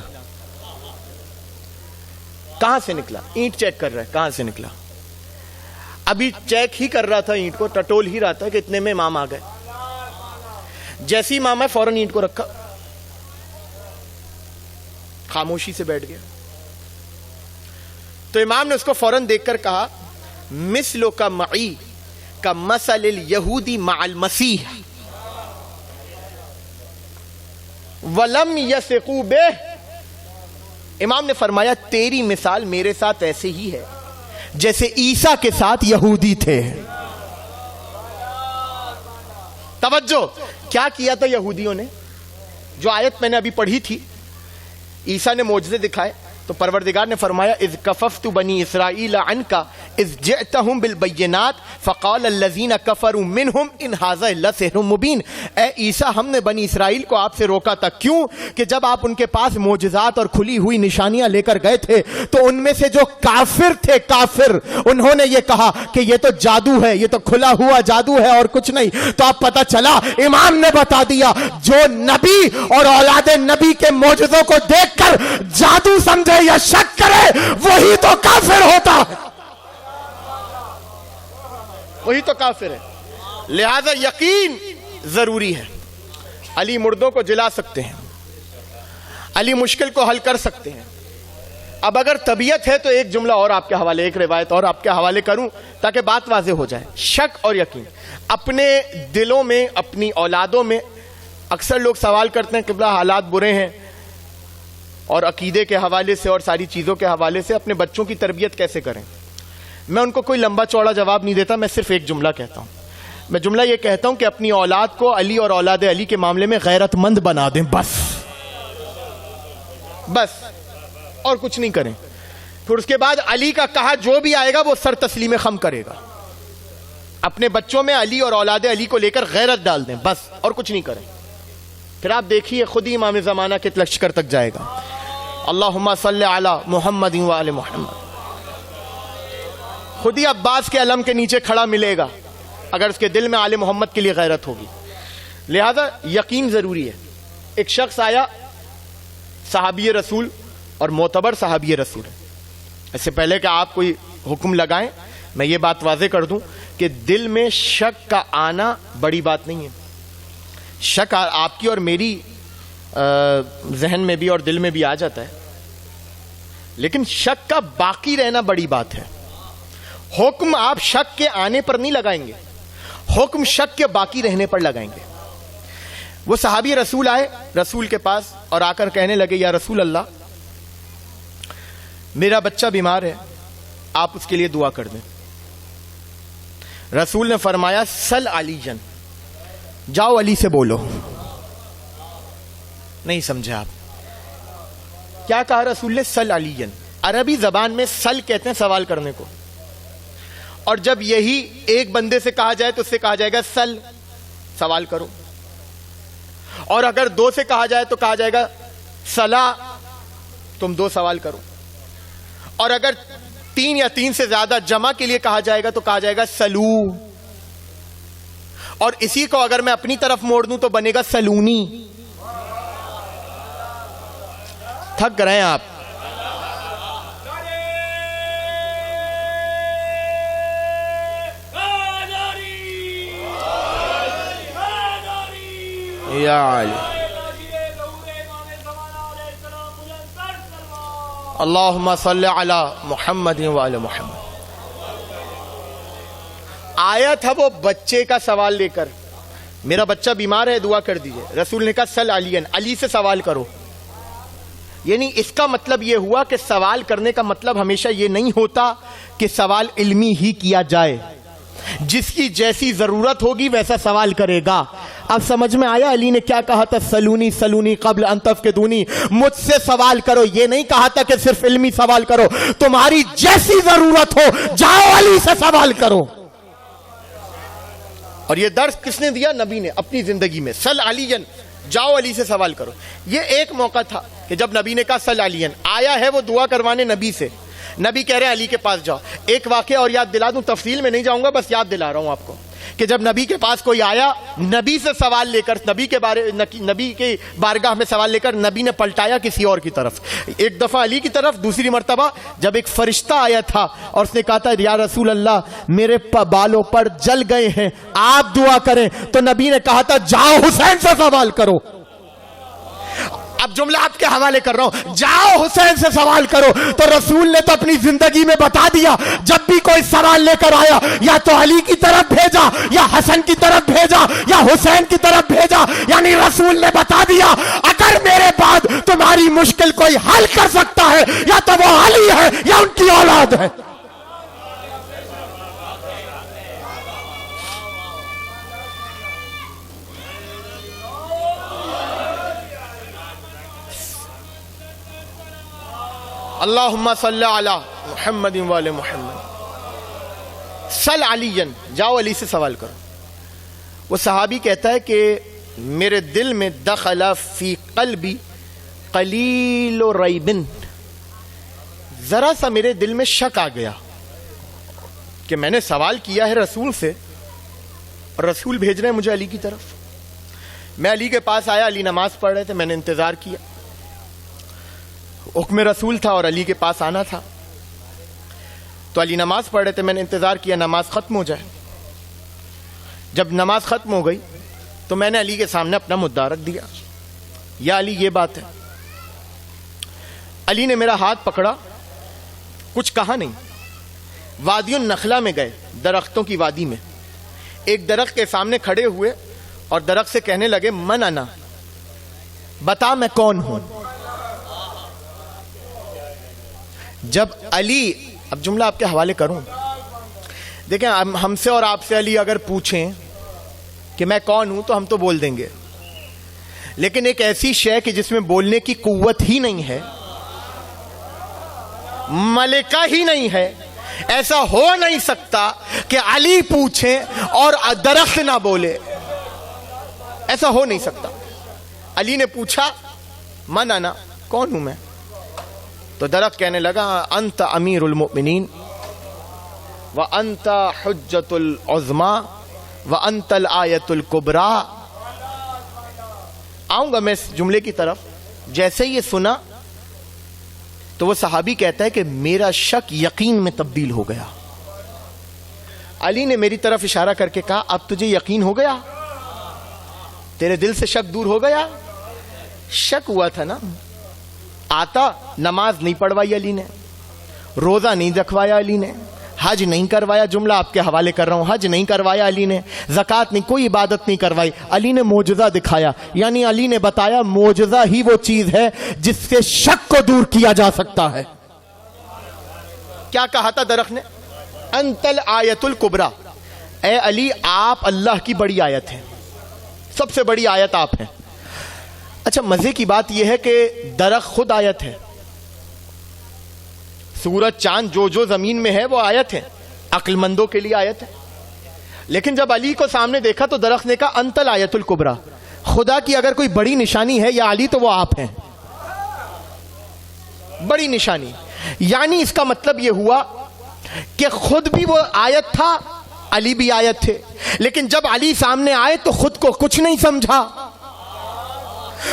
A: کہاں سے نکلا؟ اینٹ چیک کر رہا ہے کہاں سے نکلا۔ ابھی چیک ہی کر رہا تھا، اینٹ کو ٹٹول ہی رہا تھا کہ اتنے میں امام آ گئے۔ جیسے ہی امام ہے فوراً اینٹ کو رکھا، خاموشی سے بیٹھ گیا۔ تو امام نے اس کو فوراً دیکھ کر کہا، مثلو کا معی کا مثل الیہودی مع المسیح ولم یثقوا بہ۔ امام نے فرمایا تیری مثال میرے ساتھ ایسے ہی ہے جیسے عیسیٰ کے ساتھ یہودی تھے۔ توجہ، کیا کیا تھا یہودیوں نے؟ جو آیت میں نے ابھی پڑھی تھی، عیسیٰ نے معجزے دکھائے، تو پروردگار نے فرمایا اذ کففت بنی اسرائیل عنک اذ جئتہم بالبینات فقال الذین کفروا منہم ان ھذا الا سحر مبین. اے عیسیٰ ہم نے بنی اسرائیل کو آپ سے روکا تھا. کیوں؟ کہ جب آپ ان کے پاس معجزات اور کھلی ہوئی نشانیاں لے کر گئے تھے تو ان میں سے جو کافر تھے, کافر, انہوں نے یہ کہا کہ یہ تو جادو ہے, یہ تو کھلا ہوا جادو ہے اور کچھ نہیں. تو اب پتہ چلا, امام نے بتا دیا, جو نبی اور اولاد نبی کے معجزوں کو دیکھ کر جادو سمجھے یا شک کرے وہی تو کافر ہوتا ہے, وہی تو کافر ہے. لہذا یقین ضروری ہے. علی مردوں کو جلا سکتے ہیں, علی مشکل کو حل کر سکتے ہیں. اب اگر طبیعت ہے تو ایک جملہ اور آپ کے حوالے, ایک روایت اور آپ کے حوالے کروں تاکہ بات واضح ہو جائے. شک اور یقین اپنے دلوں میں, اپنی اولادوں میں. اکثر لوگ سوال کرتے ہیں قبلہ حالات برے ہیں اور عقیدے کے حوالے سے اور ساری چیزوں کے حوالے سے اپنے بچوں کی تربیت کیسے کریں. میں ان کو کوئی لمبا چوڑا جواب نہیں دیتا, میں صرف ایک جملہ کہتا ہوں. میں جملہ یہ کہتا ہوں کہ اپنی اولاد کو علی اور اولاد علی کے معاملے میں غیرت مند بنا دیں, بس اور کچھ نہیں کریں. پھر اس کے بعد علی کا کہا جو بھی آئے گا وہ سر تسلیم خم کرے گا. اپنے بچوں میں علی اور اولاد علی کو لے کر غیرت ڈال دیں, بس اور کچھ نہیں کریں. پھر آپ دیکھیے خود ہی امام زمانہ کے لشکر تک جائے گا. اللہم صلی علی محمد و آل محمد. خود ہی عباس کے علم کے نیچے کھڑا ملے گا اگر اس کے دل میں آل محمد کے لیے غیرت ہوگی. لہذا یقین ضروری ہے. ایک شخص آیا, صحابی رسول اور معتبر صحابی رسول. اس سے پہلے کہ آپ کوئی حکم لگائیں میں یہ بات واضح کر دوں کہ دل میں شک کا آنا بڑی بات نہیں ہے. شک آپ کی اور میری ذہن میں بھی اور دل میں بھی آ جاتا ہے, لیکن شک کا باقی رہنا بڑی بات ہے. حکم آپ شک کے آنے پر نہیں لگائیں گے, حکم شک کے باقی رہنے پر لگائیں گے. وہ صحابی رسول آئے رسول کے پاس اور آ کر کہنے لگے یا رسول اللہ, میرا بچہ بیمار ہے, آپ اس کے لیے دعا کر دیں. رسول نے فرمایا سل علی جن, جاؤ علی سے بولو. نہیں سمجھے آپ کیا کہا رسول نے؟ سل علی جن. عربی زبان میں سل کہتے ہیں سوال کرنے کو, اور جب یہی ایک بندے سے کہا جائے تو اس سے کہا جائے گا سل, سوال کرو. اور اگر دو سے کہا جائے تو کہا جائے گا سلا, تم دو سوال کرو. اور اگر تین یا تین سے زیادہ جمع کے لیے کہا جائے گا تو کہا جائے گا سلو. اور اسی کو اگر میں اپنی طرف موڑ دوں تو بنے گا سلونی. تھک رہے ہیں آپ. یا علی اللہم صلی علی محمد و آل محمد. آیا تھا وہ بچے کا سوال لے کر, میرا بچہ بیمار ہے دعا کر دیجئے. رسول نے کہا سل علی, علی سے سوال کرو. یعنی اس کا مطلب یہ ہوا کہ سوال کرنے کا مطلب ہمیشہ یہ نہیں ہوتا کہ سوال علمی ہی کیا جائے, جس کی جیسی ضرورت ہوگی ویسا سوال کرے گا. اب سمجھ میں آیا علی نے کیا کہا تھا؟ سلونی سلونی قبل ان تفقدونی, مجھ سے سوال کرو. یہ نہیں کہا تھا کہ صرف علمی سوال کرو, تمہاری جیسی ضرورت ہو جاؤ علی سے سوال کرو. اور یہ درس کس نے دیا؟ نبی نے اپنی زندگی میں. سل علی جن, جاؤ علی سے سوال کرو. یہ ایک موقع تھا کہ جب نبی نے کہا سل علی جن. آیا ہے وہ دعا کروانے نبی سے, نبی کہہ رہے ہیں علی کے پاس جاؤ. ایک واقعہ اور یاد دلا دوں, تفصیل میں نہیں جاؤں گا, بس یاد دلا رہا ہوں آپ کو کہ جب نبی کے پاس کوئی آیا نبی سے سوال لے کر, نبی کے بارگاہ میں سوال لے کر, نبی نے پلٹایا کسی اور کی طرف. ایک دفعہ علی کی طرف, دوسری مرتبہ جب ایک فرشتہ آیا تھا اور اس نے کہا تھا یا رسول اللہ میرے بالوں پر جل گئے ہیں, آپ دعا کریں, تو نبی نے کہا تھا جاؤ حسین سے سوال کرو. اب جملہ آپ کے حوالے کر رہا ہوں, جاؤ حسین سے سوال کرو. تو رسول نے تو اپنی زندگی میں بتا دیا, جب بھی کوئی سوال لے کر آیا یا تو علی کی طرف بھیجا یا حسن کی طرف بھیجا یا حسین کی طرف بھیجا. یعنی رسول نے بتا دیا اگر میرے بعد تمہاری مشکل کوئی حل کر سکتا ہے یا تو وہ علی ہے یا ان کی اولاد ہے. اللہم صلی علی محمد و آل محمد سل علی، جاؤ علی سے سوال کرو. وہ صحابی کہتا ہے کہ میرے دل میں دخل فی قلبی قلیل ریب، ذرا سا میرے دل میں شک آ گیا کہ میں نے سوال کیا ہے رسول سے اور رسول بھیج رہے ہیں مجھے علی کی طرف. میں علی کے پاس آیا، علی نماز پڑھ رہے تھے، میں نے انتظار کیا. حکم رسول تھا اور علی کے پاس آنا تھا، تو علی نماز پڑھ رہے تھے، میں نے انتظار کیا نماز ختم ہو جائے. جب نماز ختم ہو گئی تو میں نے علی کے سامنے اپنا مدعا رکھ دیا، یا علی یہ بات ہے. علی نے میرا ہاتھ پکڑا، کچھ کہا نہیں. وادی النخلا میں گئے، درختوں کی وادی میں. ایک درخت کے سامنے کھڑے ہوئے اور درخت سے کہنے لگے من انا، بتا میں کون ہوں. جب علی، اب جملہ آپ کے حوالے کروں، دیکھیں ہم سے اور آپ سے علی اگر پوچھیں کہ میں کون ہوں تو ہم تو بول دیں گے، لیکن ایک ایسی شے کہ جس میں بولنے کی قوت ہی نہیں ہے، ملکہ ہی نہیں ہے، ایسا ہو نہیں سکتا کہ علی پوچھیں اور درخت نہ بولے، ایسا ہو نہیں سکتا. علی نے پوچھا من انا، کون ہوں میں؟ تو درخت کہنے لگا انت امیر المؤمنین وانت حجت العظما وانت الآیت الکبریٰ. آؤں گا میں اس جملے کی طرف. جیسے یہ سنا تو وہ صحابی کہتا ہے کہ میرا شک یقین میں تبدیل ہو گیا. علی نے میری طرف اشارہ کر کے کہا اب تجھے یقین ہو گیا، تیرے دل سے شک دور ہو گیا. شک ہوا تھا نا، آتا نماز نہیں پڑھوائی علی نے، روزہ نہیں رکھوایا علی نے، حج نہیں کروایا، جملہ آپ کے حوالے کر رہا ہوں، حج نہیں کروایا علی نے، زکوٰۃ نہیں، کوئی عبادت نہیں کروائی. علی نے معجزہ دکھایا، یعنی علی نے بتایا معجزہ ہی وہ چیز ہے جس سے شک کو دور کیا جا سکتا ہے. کیا کہا تھا درخت نے؟ انت الآیت الکبریٰ، اے علی آپ اللہ کی بڑی آیت ہیں، سب سے بڑی آیت آپ ہیں. اچھا مزے کی بات یہ ہے کہ درخت خود آیت ہے، سورج چاند جو زمین میں ہے وہ آیت ہے، عقل مندوں کے لیے آیت ہے. لیکن جب علی کو سامنے دیکھا تو درخت نے کہا انت الآیت الکبریٰ، خدا کی اگر کوئی بڑی نشانی ہے یا علی تو وہ آپ ہیں، بڑی نشانی. یعنی اس کا مطلب یہ ہوا کہ خود بھی وہ آیت تھا، علی بھی آیت تھے. لیکن جب علی سامنے آئے تو خود کو کچھ نہیں سمجھا.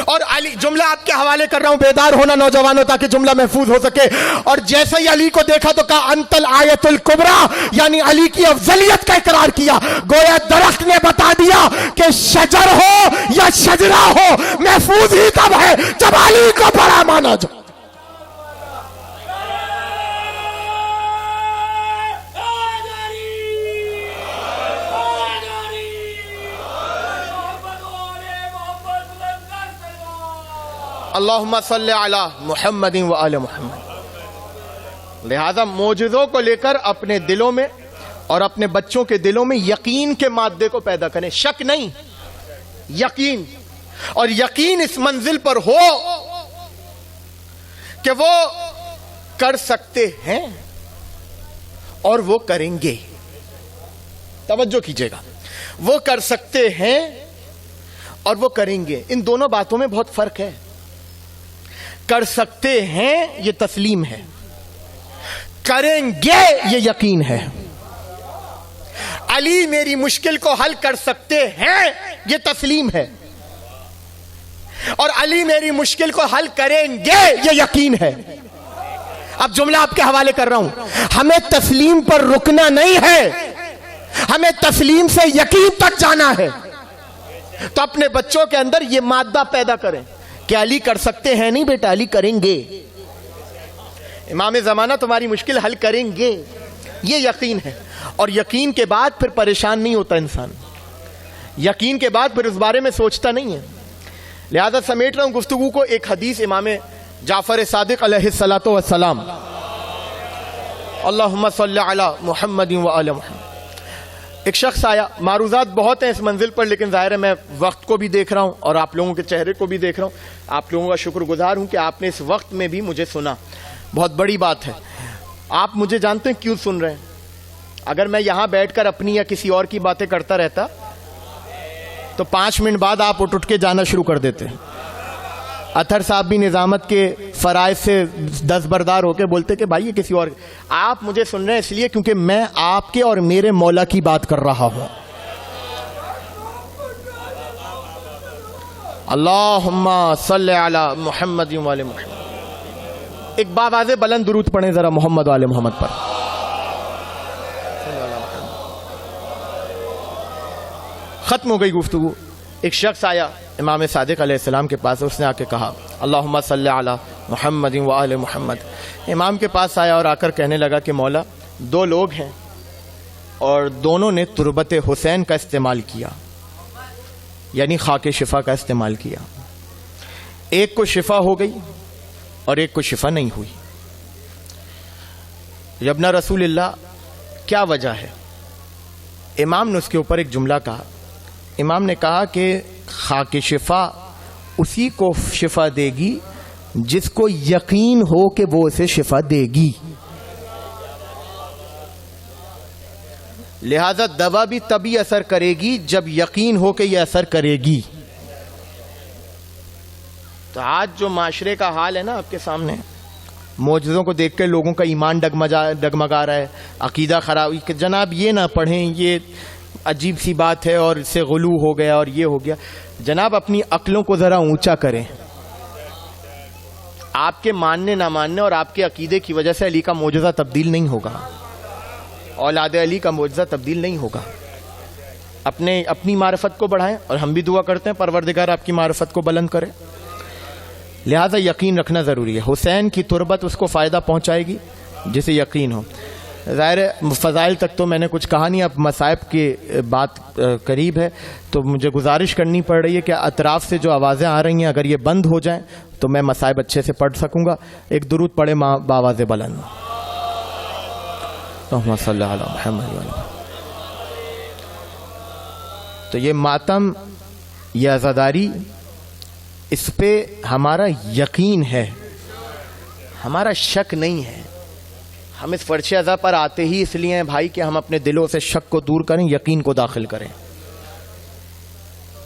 A: اور علی، جملہ آپ کے حوالے کر رہا ہوں، بیدار ہونا نوجوانوں تاکہ جملہ محفوظ ہو سکے. اور جیسے ہی علی کو دیکھا تو کہا انت الآیت الکبریٰ، یعنی علی کی افضلیت کا اقرار کیا. گویا درخت نے بتا دیا کہ شجر ہو یا شجرہ ہو محفوظ ہی تب ہے جب علی کو بڑا مانا جائے. اللہم صلی علی محمد و آل محمد. لہذا معجزوں کو لے کر اپنے دلوں میں اور اپنے بچوں کے دلوں میں یقین کے مادے کو پیدا کریں، شک نہیں، یقین. اور یقین اس منزل پر ہو کہ وہ کر سکتے ہیں اور وہ کریں گے. توجہ کیجئے گا، وہ کر سکتے ہیں اور وہ کریں گے. ان دونوں باتوں میں بہت فرق ہے. کر سکتے ہیں یہ تسلیم ہے، کریں گے یہ یقین ہے. علی میری مشکل کو حل کر سکتے ہیں یہ تسلیم ہے، اور علی میری مشکل کو حل کریں گے یہ یقین ہے. اب جملہ آپ کے حوالے کر رہا ہوں، ہمیں تسلیم پر رکنا نہیں ہے، ہمیں تسلیم سے یقین تک جانا ہے. تو اپنے بچوں کے اندر یہ مادہ پیدا کریں کہ علی کر سکتے ہیں نہیں بیٹا، علی کریں گے. امام زمانہ تمہاری مشکل حل کریں گے، یہ یقین ہے. اور یقین کے بعد پھر پریشان نہیں ہوتا انسان، یقین کے بعد پھر اس بارے میں سوچتا نہیں ہے. لہذا سمیٹ رہا ہوں گفتگو کو ایک حدیث امام جعفر صادق علیہ الصلاۃ والسلام. اللہم صلی علی محمد و آل محمد. ایک شخص آیا، معروضات بہت ہیں اس منزل پر، لیکن ظاہر ہے میں وقت کو بھی دیکھ رہا ہوں اور آپ لوگوں کے چہرے کو بھی دیکھ رہا ہوں. آپ لوگوں کا شکر گزار ہوں کہ آپ نے اس وقت میں بھی مجھے سنا. بہت بڑی بات ہے. آپ مجھے جانتے ہیں کیوں سن رہے ہیں؟ اگر میں یہاں بیٹھ کر اپنی یا کسی اور کی باتیں کرتا رہتا تو 5 منٹ بعد آپ اٹھ کے جانا شروع کر دیتے. اطہر صاحب بھی نظامت کے فرائض سے دستبردار ہو کے بولتے کہ بھائی یہ کسی اور. آپ مجھے سن رہے ہیں اس لیے کیونکہ میں آپ کے اور میرے مولا کی بات کر رہا ہوں. اللہم صلی علی محمد و آل محمد. ایک باواز بلند درود پڑھیں ذرا محمد و آل محمد پر. ختم ہو گئی گفتگو. ایک شخص آیا امام صادق علیہ السلام کے پاس, اس نے آ کے کہا اللہم صلی علی محمد و آل محمد. امام کے پاس آیا اور آ کر کہنے لگا کہ مولا 2 لوگ ہیں اور دونوں نے تربت حسین کا استعمال کیا, یعنی خاک شفا کا استعمال کیا. ایک کو شفا ہو گئی اور ایک کو شفا نہیں ہوئی. یبنا رسول اللہ کیا وجہ ہے؟ امام نے اس کے اوپر ایک جملہ کہا. امام نے کہا کہ خاک شفا اسی کو شفا دے گی جس کو یقین ہو کہ وہ اسے شفا دے گی. لہذا دوا بھی تبھی اثر کرے گی جب یقین ہو کہ یہ اثر کرے گی. تو آج جو معاشرے کا حال ہے نا آپ کے سامنے, معجزوں کو دیکھ کے لوگوں کا ایمان ڈگمگا رہا ہے, عقیدہ خراب, کہ جناب یہ نہ پڑھیں, یہ عجیب سی بات ہے اور اس سے غلو ہو گیا اور یہ ہو گیا. جناب اپنی عقلوں کو ذرا اونچا کریں. آپ کے ماننے نہ ماننے اور آپ کے عقیدے کی وجہ سے علی کا معجزہ تبدیل نہیں ہوگا, اولاد علی کا معجزہ تبدیل نہیں ہوگا. اپنی معرفت کو بڑھائیں, اور ہم بھی دعا کرتے ہیں پروردگار آپ کی معرفت کو بلند کرے. لہذا یقین رکھنا ضروری ہے. حسین کی تربت اس کو فائدہ پہنچائے گی جسے یقین ہو. ظاہر فضائل تک تو میں نے کچھ کہا نہیں, اب مصائب کی بات قریب ہے تو مجھے گزارش کرنی پڑ رہی ہے کہ اطراف سے جو آوازیں آ رہی ہیں اگر یہ بند ہو جائیں تو میں مصائب اچھے سے پڑھ سکوں گا. ایک درود پڑھے باواز بلند. اللہم صلی علی محمد. تو یہ ماتم, یہ عزاداری, اس پہ ہمارا یقین ہے, ہمارا شک نہیں ہے. ہم اس فرش عزا پر آتے ہی اس لیے ہیں بھائی کہ ہم اپنے دلوں سے شک کو دور کریں, یقین کو داخل کریں.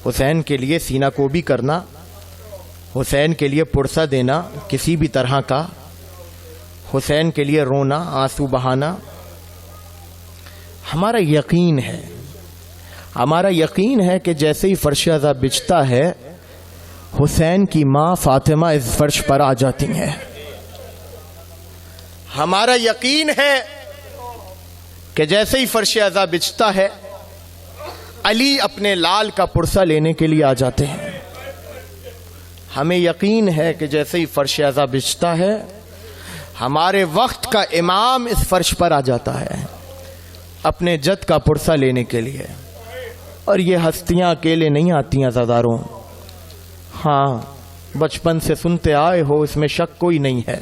A: حسین کے لیے سینہ کو بھی کرنا, حسین کے لیے پرسہ دینا کسی بھی طرح کا, حسین کے لیے رونا, آنسو بہانا, ہمارا یقین ہے. ہمارا یقین ہے کہ جیسے ہی فرش عزا بچھتا ہے حسین کی ماں فاطمہ اس فرش پر آ جاتی ہیں. ہمارا یقین ہے کہ جیسے ہی فرش عزا بچھتا ہے علی اپنے لال کا پرسہ لینے کے لیے آ جاتے ہیں. ہمیں یقین ہے کہ جیسے ہی فرش عزا بچھتا ہے ہمارے وقت کا امام اس فرش پر آ جاتا ہے اپنے جد کا پرسہ لینے کے لیے. اور یہ ہستیاں اکیلے نہیں آتی ہیں عزاداروں. ہاں بچپن سے سنتے آئے ہو, اس میں شک کوئی نہیں ہے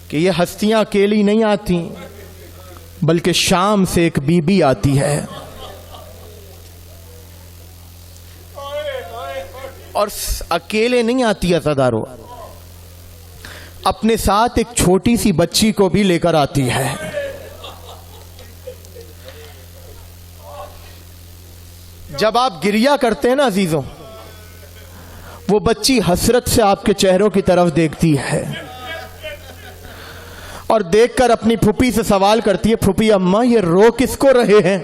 A: کہ یہ ہستیاں اکیلی نہیں آتی, بلکہ شام سے ایک بی بی آتی ہے اور اکیلے نہیں آتی عزاداروں, اپنے ساتھ ایک چھوٹی سی بچی کو بھی لے کر آتی ہے. جب آپ گریہ کرتے ہیں نا عزیزوں, وہ بچی حسرت سے آپ کے چہروں کی طرف دیکھتی ہے اور دیکھ کر اپنی پھوپھی سے سوال کرتی ہے, پھوپھی اماں یہ رو کس کو رہے ہیں؟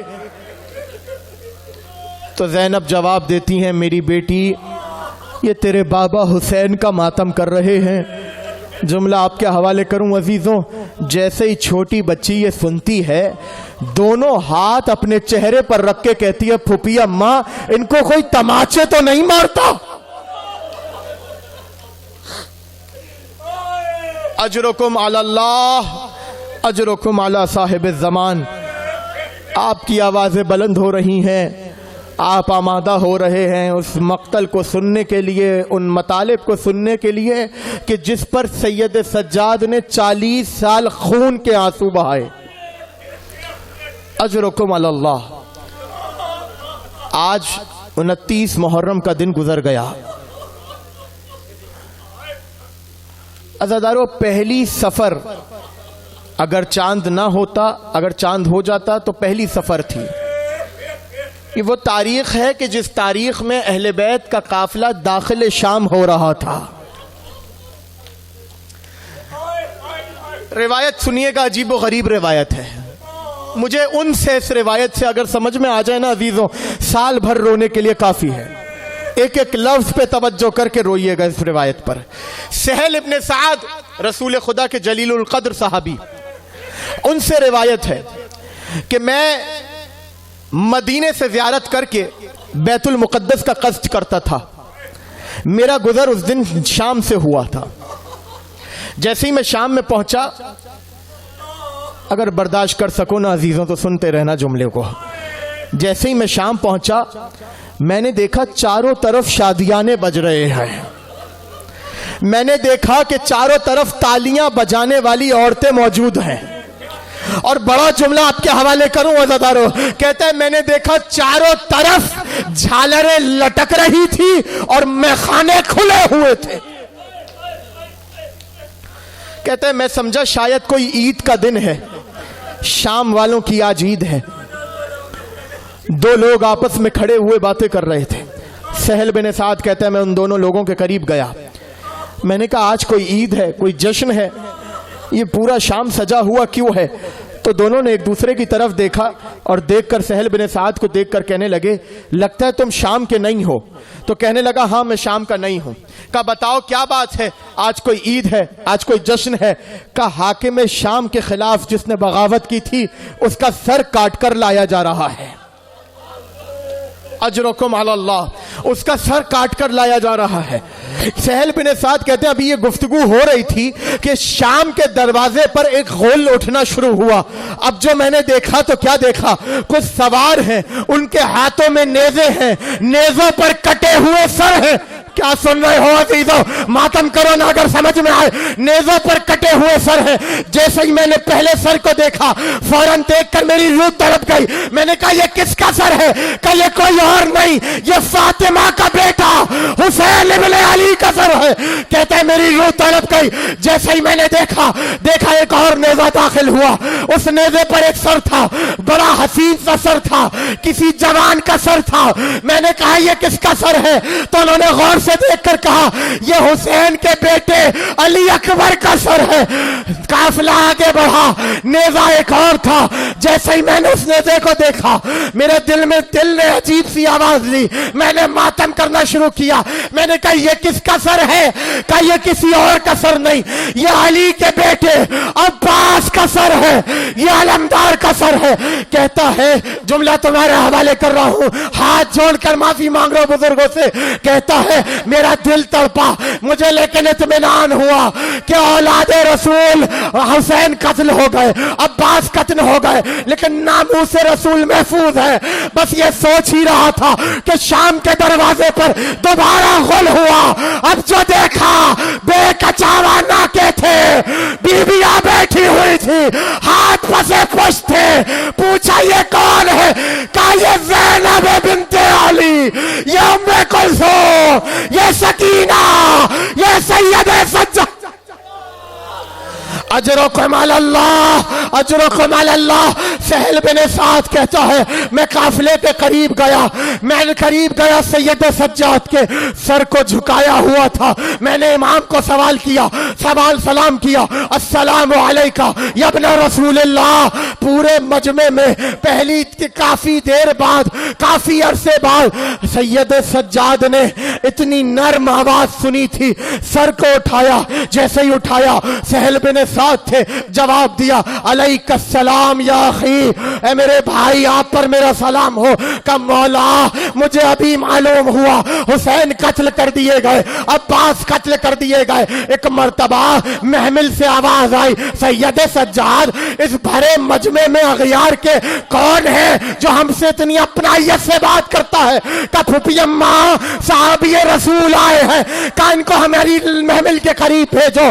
A: تو زینب جواب دیتی ہیں, میری بیٹی یہ تیرے بابا حسین کا ماتم کر رہے ہیں. جملہ آپ کے حوالے کروں عزیزوں, جیسے ہی چھوٹی بچی یہ سنتی ہے دونوں ہاتھ اپنے چہرے پر رکھ کے کہتی ہے, پھوپھی اماں ان کو کوئی تماچے تو نہیں مارتا؟ اجرکم علی اللہ, اجرکم علی صاحب الزمان. آپ کی آوازیں بلند ہو رہی ہیں, آپ آمادہ ہو رہے ہیں اس مقتل کو سننے کے لیے, ان مطالب کو سننے کے لیے کہ جس پر سید سجاد نے 40 سال خون کے آنسو بہائے. اجرکم علی اللہ. آج 29 محرم کا دن گزر گیا.
B: عزادارو پہلی سفر اگر چاند نہ ہوتا، اگر چاند ہو جاتا تو پہلی سفر تھی. یہ وہ تاریخ ہے کہ جس تاریخ میں اہل بیت کا قافلہ داخل شام ہو رہا تھا. روایت سنیے گا، عجیب و غریب روایت ہے. مجھے ان سے اس روایت سے اگر سمجھ میں آ جائے نا عزیزوں، سال بھر رونے کے لیے کافی ہے. ایک ایک لفظ پہ توجہ کر کے روئیے گا اس روایت پر. سہل ابن سعد رسول خدا کے جلیل القدر صحابی، ان سے روایت ہے کہ میں مدینے سے زیارت کر کے بیت المقدس کا قصد کرتا تھا. میرا گزر اس دن شام سے ہوا تھا. جیسے ہی میں شام میں پہنچا، اگر برداشت کر سکو نا عزیزوں تو سنتے رہنا جملے کو. جیسے ہی میں شام پہنچا، میں نے دیکھا چاروں طرف شادیانے بج رہے ہیں. میں نے دیکھا کہ چاروں طرف تالیاں بجانے والی عورتیں موجود ہیں. اور بڑا جملہ آپ کے حوالے کروں عزادارو، کہتا ہے میں نے دیکھا چاروں طرف جھالریں لٹک رہی تھی اور میخانے کھلے ہوئے تھے. کہتا ہے میں سمجھا شاید کوئی عید کا دن ہے، شام والوں کی آج عید ہے. دو لوگ آپس میں کھڑے ہوئے باتیں کر رہے تھے. سہل بن سعد کہتا ہے میں ان دونوں لوگوں کے قریب گیا. میں نے کہا آج کوئی عید ہے، کوئی جشن ہے، یہ پورا شام سجا ہوا کیوں ہے؟ تو دونوں نے ایک دوسرے کی طرف دیکھا اور دیکھ کر سہل بن سعد کو دیکھ کر کہنے لگے لگتا ہے تم شام کے نہیں ہو. تو کہنے لگا ہاں میں شام کا نہیں ہوں. کہا بتاؤ کیا بات ہے؟ آج کوئی عید ہے، آج کوئی جشن ہے. کہا حاکم شام کے خلاف جس نے بغاوت کی تھی اس کا سر کاٹ کر لایا جا رہا ہے. اجرکم علی اللہ، اس کا سر کاٹ کر لایا جا رہا ہے. سہل بن سعد کہتے ہیں ابھی یہ گفتگو ہو رہی تھی کہ شام کے دروازے پر ایک غول اٹھنا شروع ہوا. اب جو میں نے دیکھا تو کیا دیکھا، کچھ سوار ہیں، ان کے ہاتھوں میں نیزے ہیں، نیزوں پر کٹے ہوئے سر ہیں. کیا سن رہے ہو عزیزو؟ ماتم کرو نہ اگر سمجھ میں آئے. نیزوں پر کٹے ہوئے سر ہیں. جیسے ہی میں نے پہلے سر کو دیکھا، فوراً دیکھ کر میری روح تڑپ گئی. میں نے کہا یہ کس کا سر ہے؟ کہ یہ کوئی اور نہیں، یہ فاطمہ کا بیٹا حسین ابن علی کا سر ہے. کہتا ہے میری روح تڑپ گئی. جیسے ہی میں نے دیکھا ایک اور نیزہ داخل ہوا. اس نیزے پر ایک سر تھا، بڑا حسین سا سر تھا، کسی جوان کا سر تھا. میں نے کہا یہ کس کا سر ہے؟ تو انہوں نے غور سے دیکھ کر کہا یہ حسین کے بیٹے علی اکبر کا سر ہے. قافلہ آگے بڑھا، نیزہ ایک اور تھا. جیسے ہی میں نے اس نیزے کو دیکھا، میرے دل نے عجیب سی آواز لی. میں نے ماتم کرنا شروع کیا. میں نے کہا یہ کس کا سر ہے؟ کہا یہ کسی اور کا سر نہیں، یہ علی کے بیٹے عباس کا سر ہے، یہ علمدار کا سر ہے. کہتا ہے جملہ تمہارے حوالے کر رہا ہوں، ہاتھ جوڑ کر معافی مانگ رہا ہوں بزرگوں سے. کہتا ہے میرا دل تڑپا مجھے، لیکن اطمینان ہوا کہ اولاد رسول حسین قتل ہو گئے، عباس قتل ہو گئے، لیکن ناموس رسول محفوظ ہے. بس یہ سوچ ہی رہا تھا کہ شام کے دروازے پر دوبارہ غل ہوا. اب جو دیکھا بے کچاوا ناکے تھے، بیویاں بیٹھی ہوئی تھی، ہاتھ پسے پشت تھے. پوچھا یہ کون ہے؟ کہا یہ زینب بنت علی، یہ ام کلثوم، یہ سکینہ، یہ سید سجاد. اجرکم علی اللہ، اجرکم علی اللہ. سہل بن سعد کہتا ہے میں قافلے کے قریب گیا، سید سجاد کے سر کو جھکایا ہوا تھا. میں نے امام کو سوال کیا، سلام کیا، السلام علیکہ یا ابن رسول اللہ. پورے مجمع میں پہلی کافی دیر بعد، کافی عرصے بعد سید سجاد نے اتنی نرم آواز سنی تھی. سر کو اٹھایا، جیسے ہی اٹھایا سہل بن سعد تھے، جواب دیا علیک السلام یا اخی، اے میرے بھائی آپ پر میرا سلام ہو. کہ مولا مجھے ابھی معلوم ہوا حسین قتل کر دیے گئے، عباس قتل کر دیے گئے. ایک مرتبہ محمل سے آواز آئی سید سجاد اس بھرے مجمع میں اغیار کے کون ہے جو ہم سے اتنی اپنائیت سے بات کرتا ہے؟ کہ پھوپھی اماں صحابی رسول آئے ہیں، کہ ان کو ہماری محمل کے قریب بھیجو.